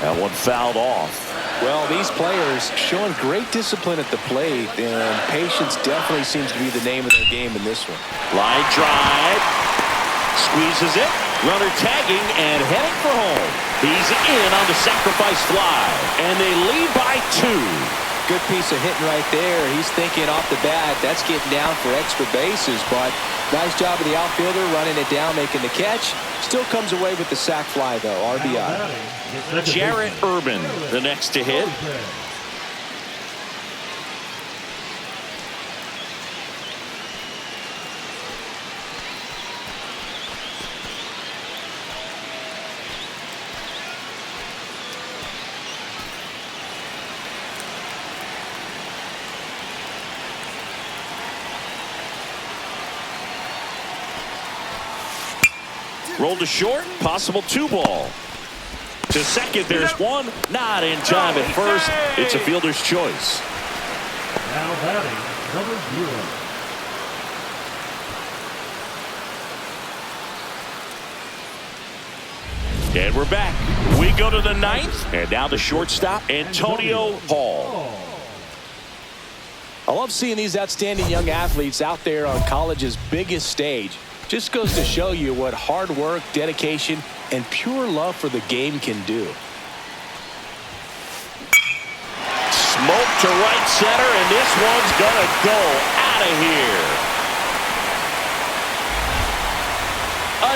That one fouled off. Well, these players showing great discipline at the plate, and patience definitely seems to be the name of their game in this one. Line drive. Squeezes it. Runner tagging and heading for home. He's in on the sacrifice fly, and they lead by 2. Good piece of hitting right there. He's thinking off the bat, that's getting down for extra bases, but nice job of the outfielder running it down, making the catch. Still comes away with the sac fly, though, RBI. Jarrett Urban, the next to hit. Rolled to short, possible 2-ball. To second, there's one. Not in time at first. It's a fielder's choice. Now batting, number 0. And we're back. We go to the 9th. And now the shortstop, Antonio Hall. I love seeing these outstanding young athletes out there on college's biggest stage. Just goes to show you what hard work, dedication, and pure love for the game can do. Smoke to right center, and this one's gonna go out of here.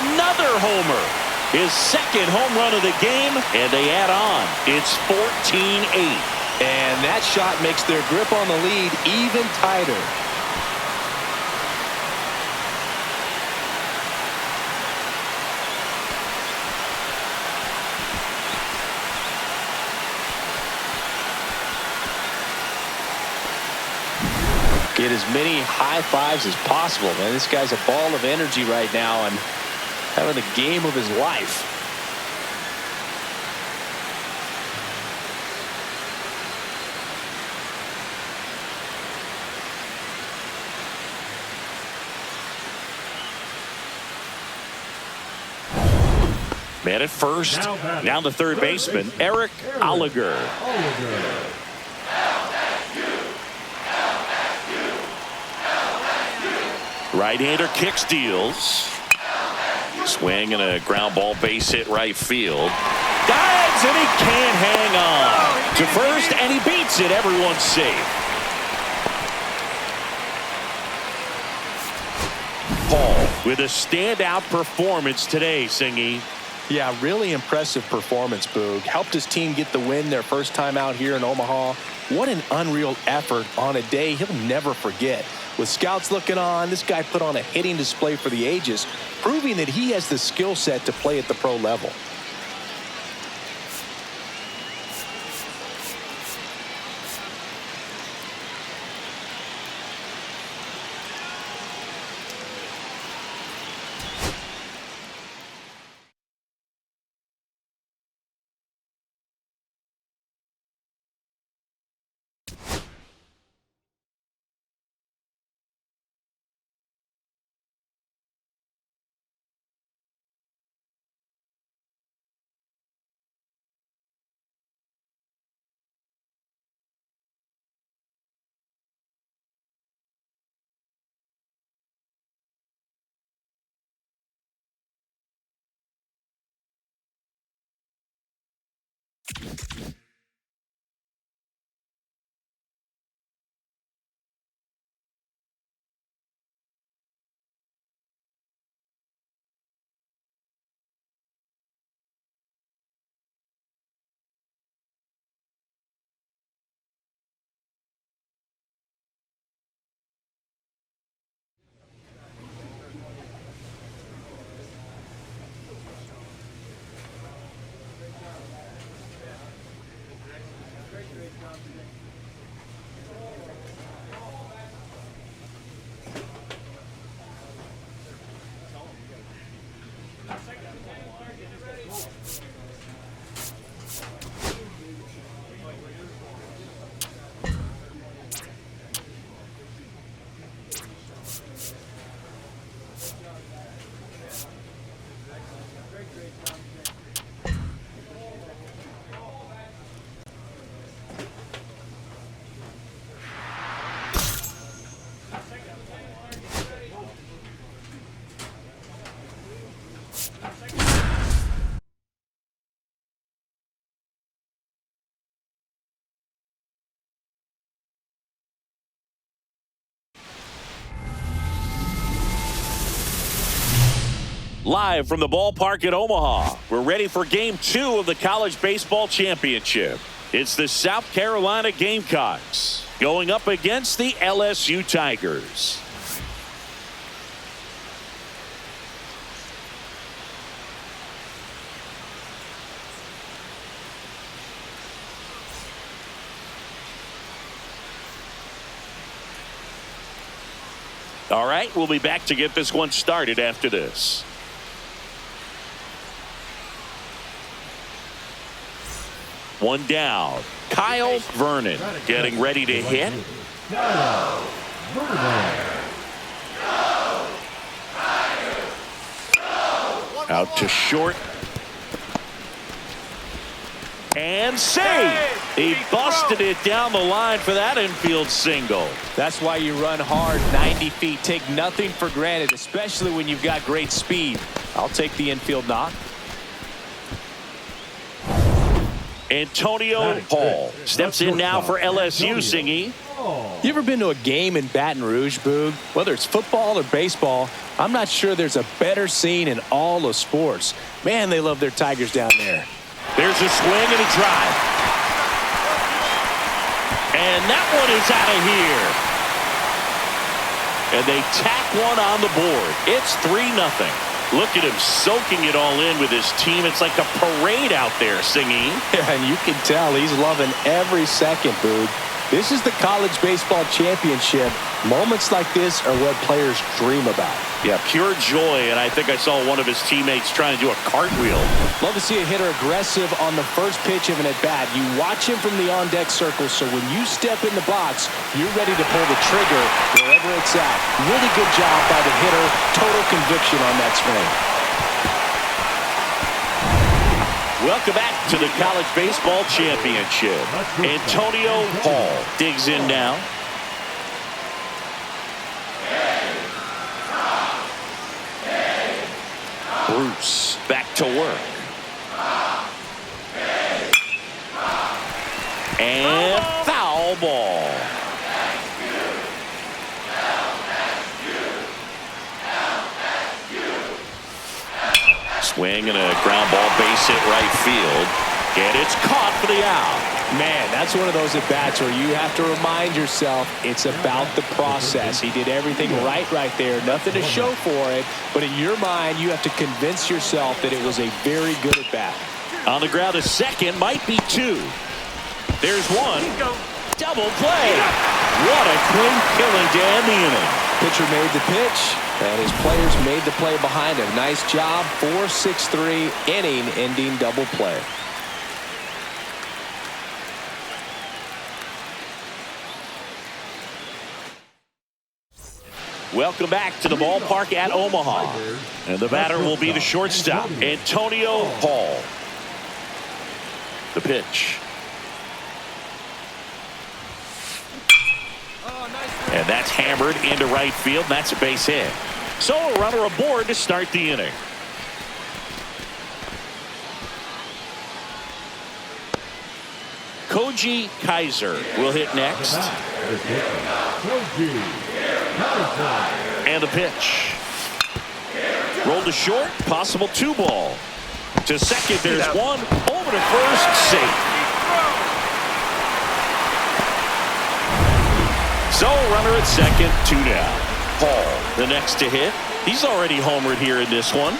Another homer. His second home run of the game, and they add on. It's 14-8. And that shot makes their grip on the lead even tighter. Get as many high fives as possible, man. This guy's a ball of energy right now and having the game of his life. Man at first, now the third baseman, Eric Oliger. Right-hander kicks, deals. Swing and a ground ball base hit right field. Dives and he can't hang on. To first and he beats it. Everyone's safe. Paul with a standout performance today, Singy. Yeah, really impressive performance, Boog. Helped his team get the win their first time out here in Omaha. What an unreal effort on a day he'll never forget. With scouts looking on, this guy put on a hitting display for the ages, proving that he has the skill set to play at the pro level. Live from the ballpark at Omaha, we're ready for Game 2 of the College Baseball Championship. It's the South Carolina Gamecocks going up against the LSU Tigers. All right, we'll be back to get this one started after this. One down. Kyle Vernon getting ready to hit. Out to short. And save. He busted it down the line for that infield single. That's why you run hard 90 feet. Take nothing for granted, especially when you've got great speed. I'll take the infield knock. Antonio Hall steps in now for LSU, Singy. You ever been to a game in Baton Rouge, Boog? Whether it's football or baseball, I'm not sure there's a better scene in all of sports. Man, they love their Tigers down there. There's a swing and a drive. And that one is out of here. And they tack one on the board. It's 3-0. Look at him soaking it all in with his team. It's like a parade out there, Singy. Yeah, and you can tell he's loving every second, Boog. This is the College Baseball Championship. Moments like this are what players dream about. Yeah, pure joy, and I think I saw one of his teammates trying to do a cartwheel. Love to see a hitter aggressive on the first pitch of an at-bat. You watch him from the on-deck circle, so when you step in the box, you're ready to pull the trigger wherever it's at. Really good job by the hitter. Total conviction on that swing. Welcome back to the College Baseball Championship. Antonio Hall digs in now. Bruce back to work. And foul ball. Swing and a ground ball, base hit right field. And it's caught for the out. Man, that's one of those at-bats where you have to remind yourself it's about the process. He did everything right there. Nothing to show for it. But in your mind, you have to convince yourself that it was a very good at-bat. On the ground, a second, might be two. There's one. Double play. What a clean killing to end the inning. Pitcher made the pitch, and his players made the play behind him. Nice job. 4-6-3 inning-ending double play. Welcome back to the ballpark at Omaha. And the batter will be the shortstop, Antonio Hall. The pitch. And that's hammered into right field. That's a base hit. So a runner aboard to start the inning. Koji Kaiser will hit next. And the pitch. Rolled to short, possible 2-ball. To second, there's one. Over to first, safe. So runner at second, 2 down. Hall, the next to hit. He's already homered here in this one.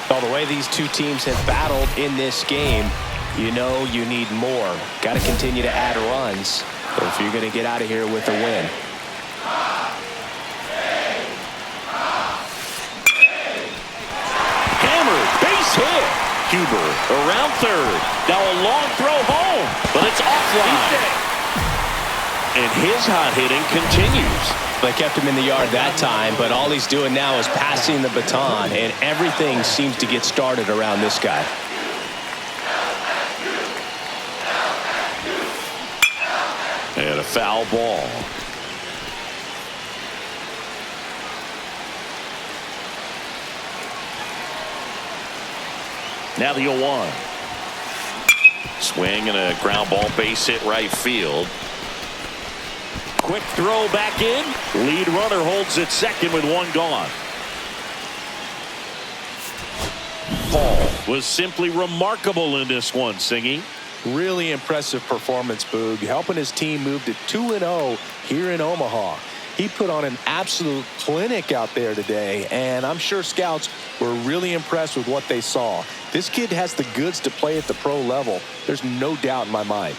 Well, the way these two teams have battled in this game, you know you need more. Got to continue to add runs if you're going to get out of here with a win. Hammered, base hit. Huber around third. Now a long throw home, but it's offline. And his hot hitting continues. They kept him in the yard that time, but all he's doing now is passing the baton, and everything seems to get started around this guy. And a foul ball. Now the 0-1. Swing and a ground ball, base hit right field. Quick throw back in. Lead runner holds at second with one gone. Paul was simply remarkable in this one, Singy. Really impressive performance, Boog, helping his team move to 2-0 here in Omaha. He put on an absolute clinic out there today, and I'm sure scouts were really impressed with what they saw. This kid has the goods to play at the pro level. There's no doubt in my mind.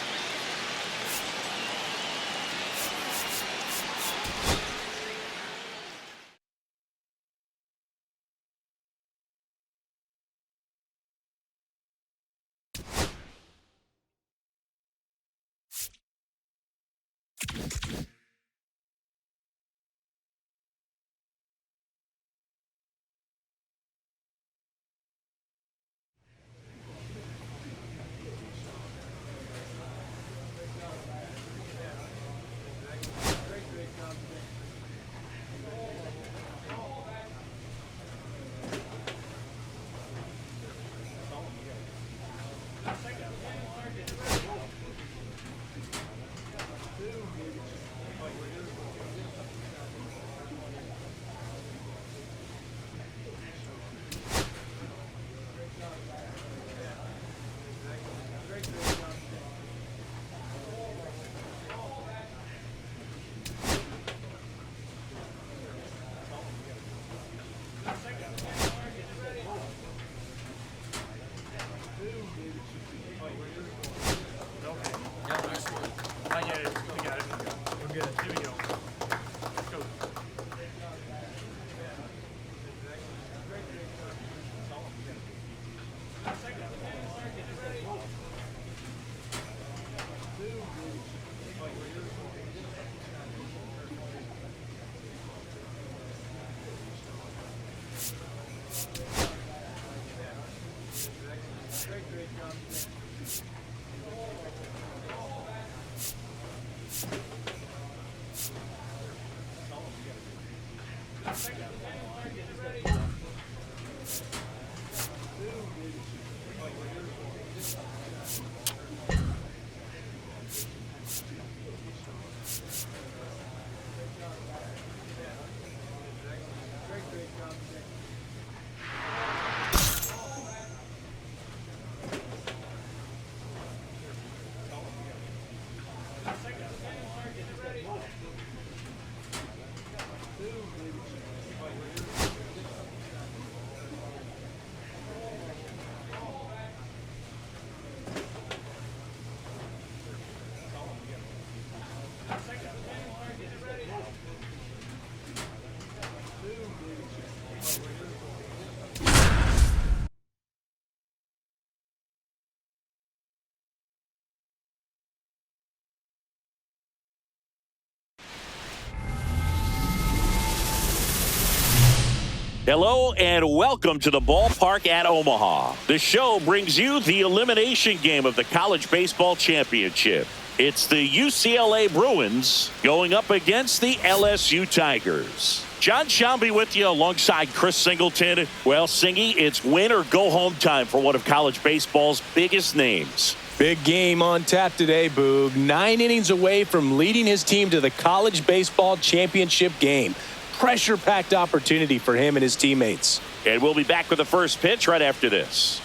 Hello and welcome to the ballpark at Omaha. The show brings you the elimination game of the College Baseball Championship. It's the UCLA Bruins going up against the LSU Tigers. John Shambi with you alongside Chris Singleton. Well, Singy, it's win or go home time for one of college baseball's biggest names. Big game on tap today, Boog. 9 innings away from leading his team to the College Baseball Championship game. Pressure-packed opportunity for him and his teammates. And we'll be back with the first pitch right after this.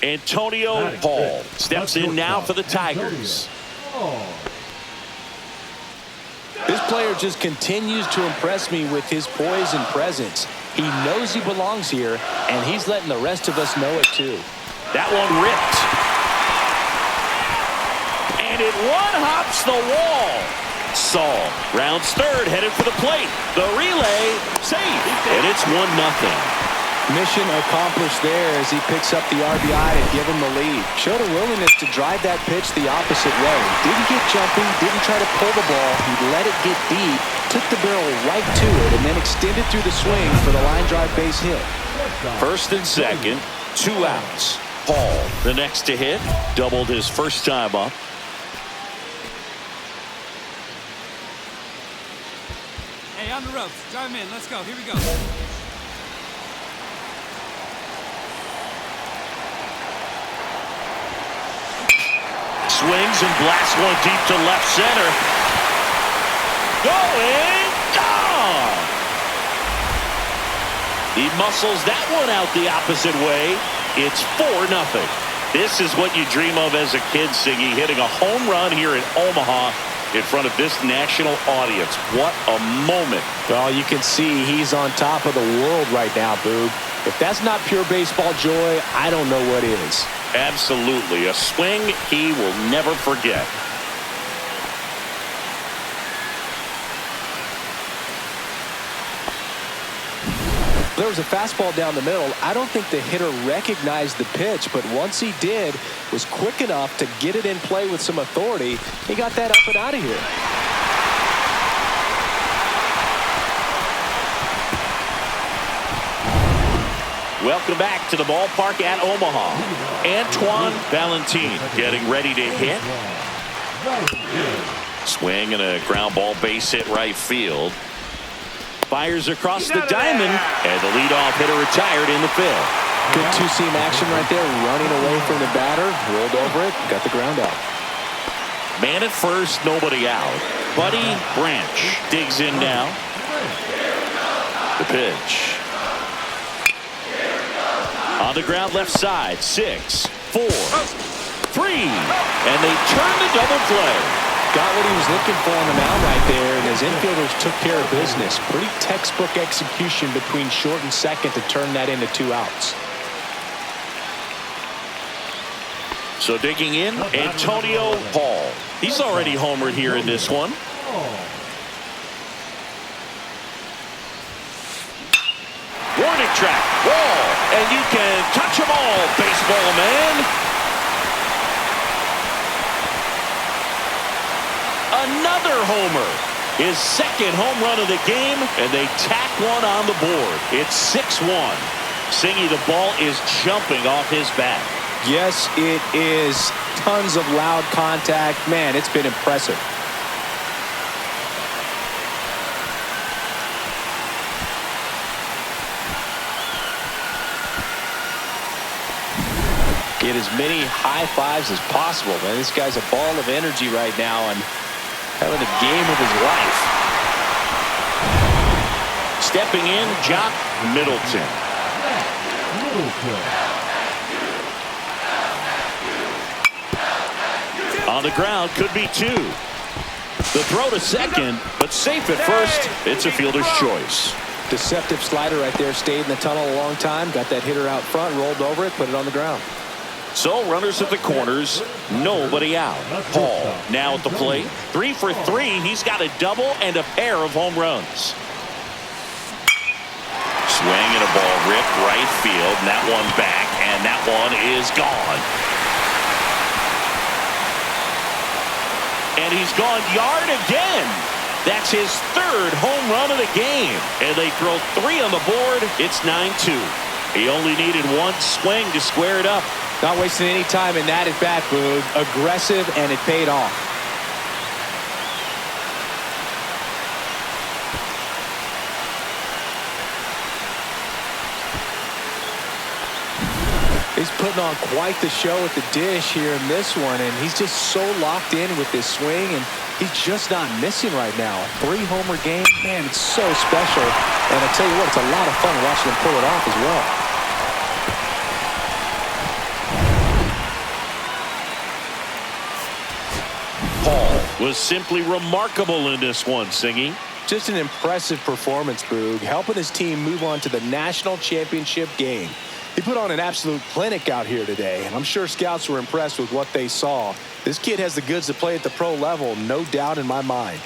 Antonio Paul steps in now for the Tigers. This player just continues to impress me with his poise and presence. He knows he belongs here, and he's letting the rest of us know it too. That one ripped. And it one-hops the wall. Saul rounds third, headed for the plate. The relay, safe, and it's 1-0. Mission accomplished there as he picks up the RBI to give him the lead. Showed a willingness to drive that pitch the opposite way. Didn't get jumpy, didn't try to pull the ball. He let it get deep, took the barrel right to it, and then extended through the swing for the line drive base hit. First and second, 2 outs. Paul, the next to hit, doubled his first time up. Hey, on the ropes. Drive him in. Let's go. Here we go. Swings and blasts one deep to left center. Going gone. He muscles that one out the opposite way. It's 4-0. This is what you dream of as a kid, Siggy, hitting a home run here in Omaha in front of this national audience. What a moment. Well, you can see he's on top of the world right now, Boog. If that's not pure baseball joy, I don't know what is. Absolutely. A swing he will never forget. There was a fastball down the middle. I don't think the hitter recognized the pitch, but once he did, was quick enough to get it in play with some authority. He got that up and out of here. Welcome back to the ballpark at Omaha. Antoine Valentin getting ready to hit. Swing and a ground ball base hit right field. Fires across the diamond, and the leadoff hitter retired in the fifth. Good two-seam action right there, running away from the batter, rolled over it, got the ground out. Man at first, nobody out. Buddy Branch digs in now. The pitch. On the ground left side, 6, 4, 3, and they turn the double play. Got what he was looking for on the mound right there, and his infielders took care of business. Pretty textbook execution between short and second to turn that into 2 outs. So digging in, Antonio Paul. He's already homered here in this one. Warning track, ball, and you can touch them all, baseball man. Another homer. His second home run of the game, and they tack one on the board. It's 6-1. Singy, the ball is jumping off his bat. Yes, it is. Tons of loud contact. Man, it's been impressive. Get as many high fives as possible, man. This guy's a ball of energy right now and having the game of his life. Stepping in, Jock Middleton. On the ground, could be 2. The throw to second, but safe at first. It's a fielder's choice. Deceptive slider right there. Stayed in the tunnel a long time. Got that hitter out front, rolled over it, put it on the ground. So runners at the corners, nobody out. Paul now at the plate. 3 for 3. He's got a double and a pair of home runs. Swing and a ball ripped right field. And that one back, and that one is gone. And he's gone yard again. That's his third home run of the game. And they throw 3 on the board. It's 9-2. He only needed one swing to square it up. Not wasting any time in that at bat, Boog. Aggressive, and it paid off. He's putting on quite the show at the dish here in this one, and he's just so locked in with this swing, and he's just not missing right now. 3-homer game, man, it's so special. And I tell you what, it's a lot of fun watching him pull it off as well. Paul was simply remarkable in this one, Singy. Just an impressive performance, Boog, helping his team move on to the national championship game. He put on an absolute clinic out here today, and I'm sure scouts were impressed with what they saw. This kid has the goods to play at the pro level, no doubt in my mind.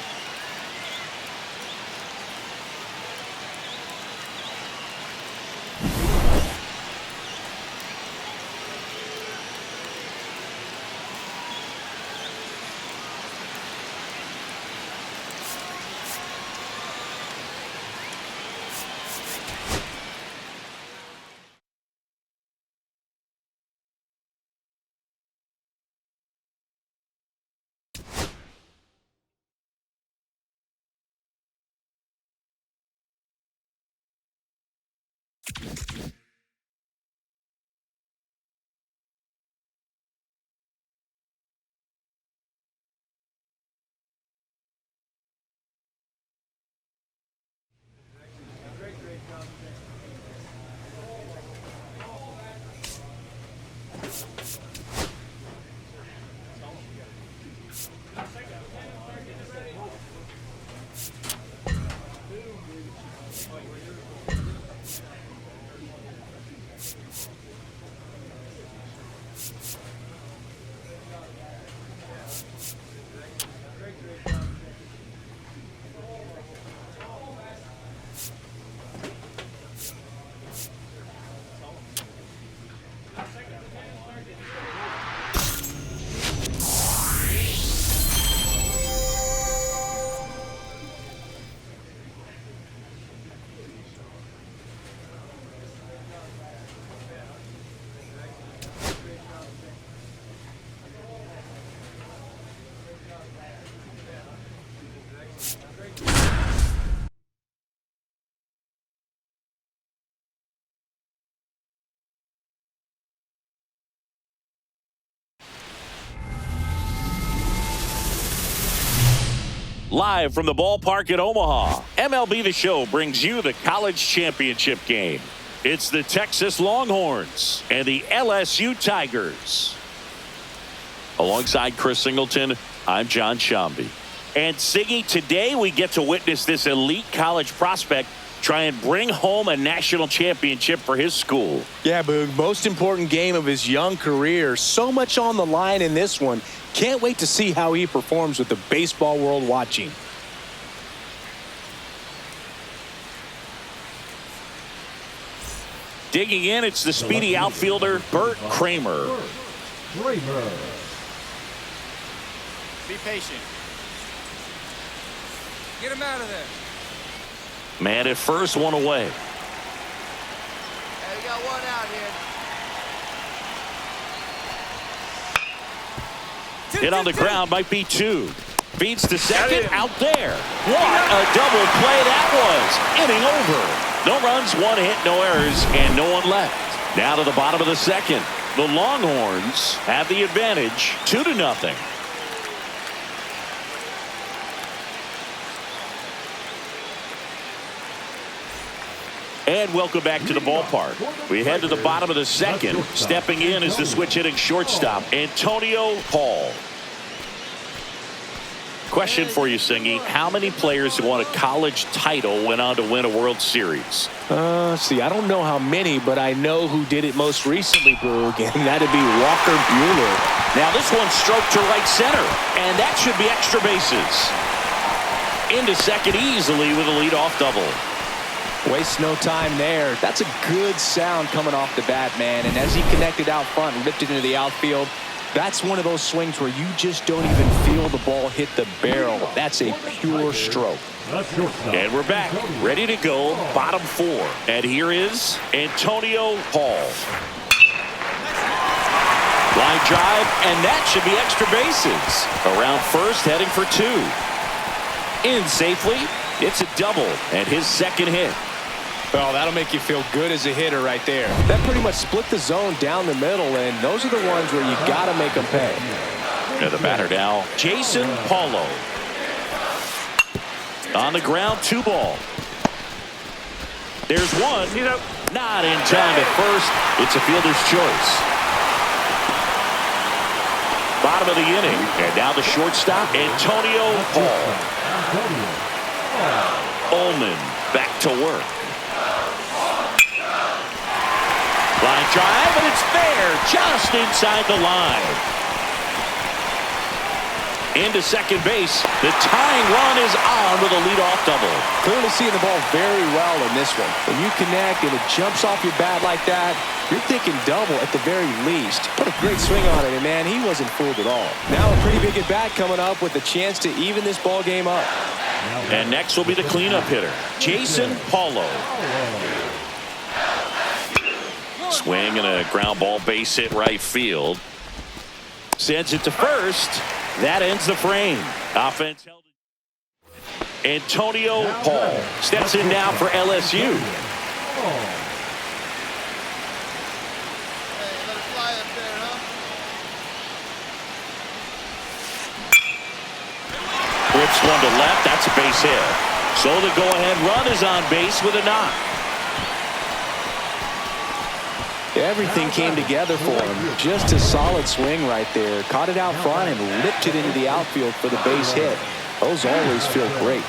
Live from the ballpark at Omaha, MLB The Show brings you the college championship game. It's the Texas Longhorns and the LSU Tigers. Alongside Chris Singleton, I'm John Shambi. And Siggy, today we get to witness this elite college prospect try and bring home a national championship for his school. Yeah, Boog, most important game of his young career. So much on the line in this one. Can't wait to see how he performs with the baseball world watching. Digging in, it's the speedy outfielder, Bert Kramer. Be patient. Get him out of there. Man at first, one away. Hey, we got one out here. Hit on the ground, might be 2. Feeds to second, out there. What a double play that was. Inning over. No runs, 1 hit, no errors, and no one left. Now to the bottom of the second. The Longhorns have the advantage, 2-0. And welcome back to the ballpark. We head to the bottom of the second. Stepping in is the switch hitting shortstop, Antonio Paul. Question for you, Singy. How many players who won a college title went on to win a World Series? See, I don't know how many, but I know who did it most recently, Boog, and that'd be Walker Buehler. Now this one stroked to right center, and that should be extra bases. Into second easily with a leadoff double. Waste no time there. That's a good sound coming off the bat, man. And as he connected out front and ripped it into the outfield, That's one of those swings where you just don't even feel the ball hit the barrel. That's a pure stroke. And we're back, ready to go, bottom 4. And here is Antonio Paul. Line drive, and that should be extra bases. Around first, heading for 2. In safely, it's a double, and his second hit. Well, that'll make you feel good as a hitter right there. That pretty much split the zone down the middle, and those are the ones where you got to make them pay. And the batter now, Jason Paulo. On the ground, 2 ball. There's 1. Not in time at first. It's a fielder's choice. Bottom of the inning, and now the shortstop, Antonio Paul. Ullman back to work. Line drive, and it's there, just inside the line. Into second base. The tying run is on with a leadoff double. Clearly seeing the ball very well in this one. When you connect and it jumps off your bat like that, you're thinking double at the very least. Put a great swing on it, and man, he wasn't fooled at all. Now a pretty big at bat coming up with a chance to even this ball game up. And next will be the cleanup hitter, Jason Paulo. Swing and a ground ball base hit right field. Sends it to first. That ends the frame. Offense held. Antonio Paul steps in now for LSU. Rips one to left. That's a base hit. So the go-ahead run is on base with a knock. Everything came together for him. Just a solid swing right there. Caught it out front and ripped it into the outfield for the base hit. Those always feel great.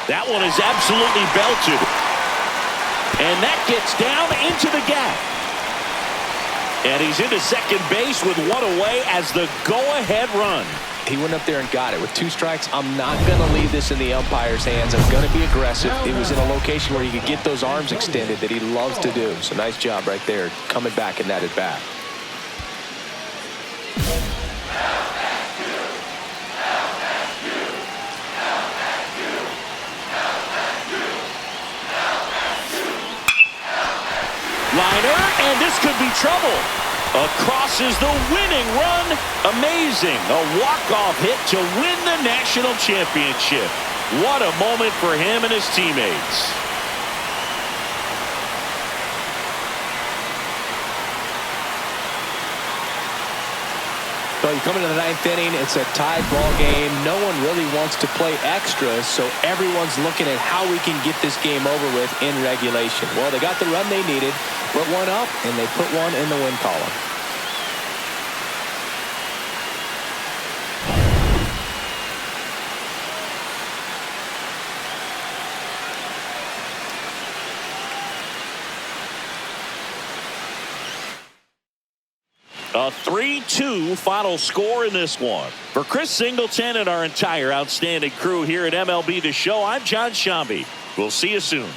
That one is absolutely belted. And that gets down into the gap. And he's into second base with 1 away as the go-ahead run. He went up there and got it. With 2 strikes, I'm not going to leave this in the umpire's hands. I'm going to be aggressive. It was in a location where he could get those arms extended that he loves to do. So nice job right there, coming back in that at-bat. Liner, and this could be trouble. Across is the winning run. Amazing. A walk-off hit to win the national championship. What a moment for him and his teammates. So you come into the 9th inning, it's a tied ball game. No one really wants to play extra, so everyone's looking at how we can get this game over with in regulation. Well, they got the run they needed, put one up, and they put one in the win column. A 3-2 final score in this one. For Chris Singleton and our entire outstanding crew here at MLB The Show, I'm John Shambi. We'll see you soon.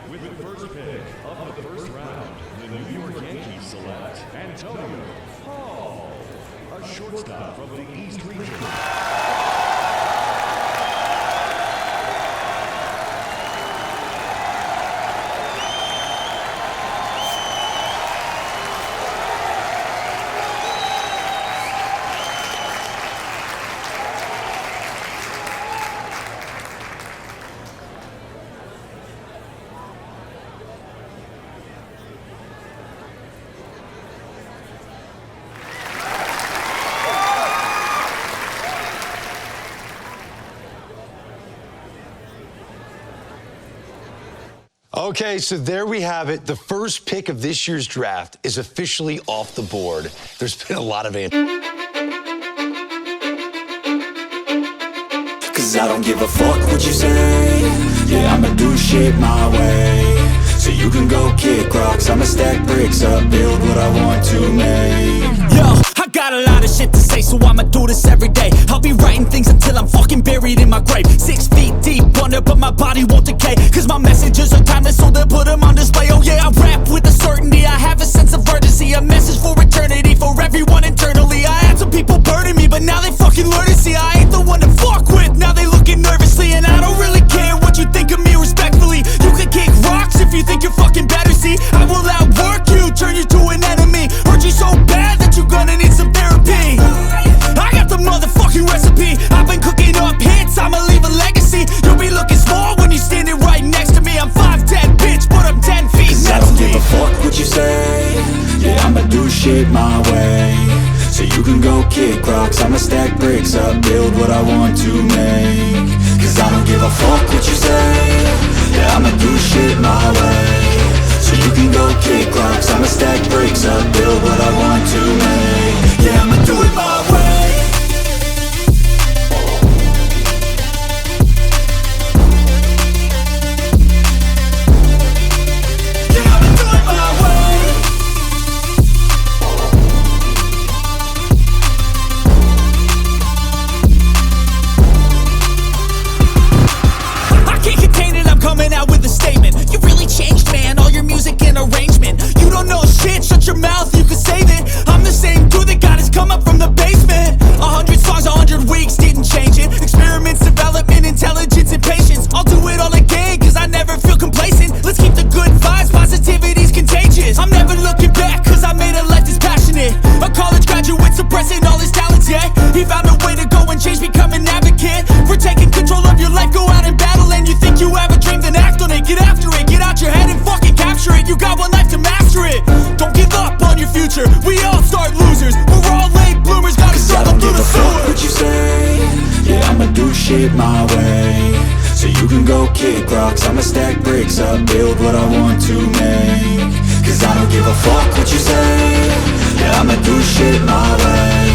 With the first pick of the first round, the New York Yankees select Antonio Hall, a shortstop from the East Region. Okay, so there we have it. The first pick of this year's draft is officially off the board. There's been a lot of answers. Cause I don't give a fuck what you say. Yeah, I'ma do shit my way. So you can go kick rocks, I'ma stack bricks up, build what I want to make. Yo, I got a lot of shit to say, so I'ma do this every day. I'll be writing things until I'm fucking buried in my grave. 6 feet deep under, but my body won't decay. Cause my messages are timeless, so they'll put them on display. Oh yeah, I rap with a certainty, I have a sense of urgency. A message for eternity, for everyone internally. I had some people burning me, but now they fucking learn to see I ain't the one to fuck with, now they looking nervously. And I don't really care what you think of me respectfully. You can kick rocks if you think you're fucking better, see. I will outwork you, turn you to an enemy. Hurt you so bad that you're gonna need some therapy. I got the motherfucking recipe. I've been cooking up hits, I'ma leave a legacy. You'll be looking small when you're standing right next to me. I'm 5'10", bitch, but I'm 10 feet Cause I don't give a fuck what you say. Yeah, I'ma do shit my way. So you can go kick rocks, I'ma stack bricks up, build what I want to make. Cause I don't give a fuck what you say. Yeah, I'ma do shit my way. So you can go kick rocks, I'ma stack bricks up, build what I want to make. Yeah, I'ma do it my way. Coming out with a statement. You really changed, man, all your music and arrangement. You don't know shit, shut your mouth, you can save it. I'm the same dude that got his come up from the basement. 100 songs, 100 weeks, didn't change it. Experiments, development, intelligence, and patience. I'll do it all again, cause I never feel complacent. Let's keep the good vibes, positivity's contagious. I'm never looking back, cause I made a life that's passionate. A college graduate suppressing all his talents, yeah. He found a way to go and change, become an advocate. For taking control of your life, go out and battle. And you think you have a dream, then act on it. Get after it, get out your head and fucking capture it. You got one life to master it. Don't give up on your future, we all start losers. We're all late bloomers, gotta struggle through the sewer. What you say? Yeah, I'ma do shit my way. So you can go kick rocks, I'ma stack bricks up, build what I want to make. Cause I don't give a fuck what you say. Yeah, I'ma do shit my way.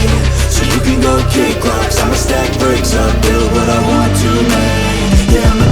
So you can go kick rocks, I'ma stack bricks up, build what I want to make. Yeah, I'ma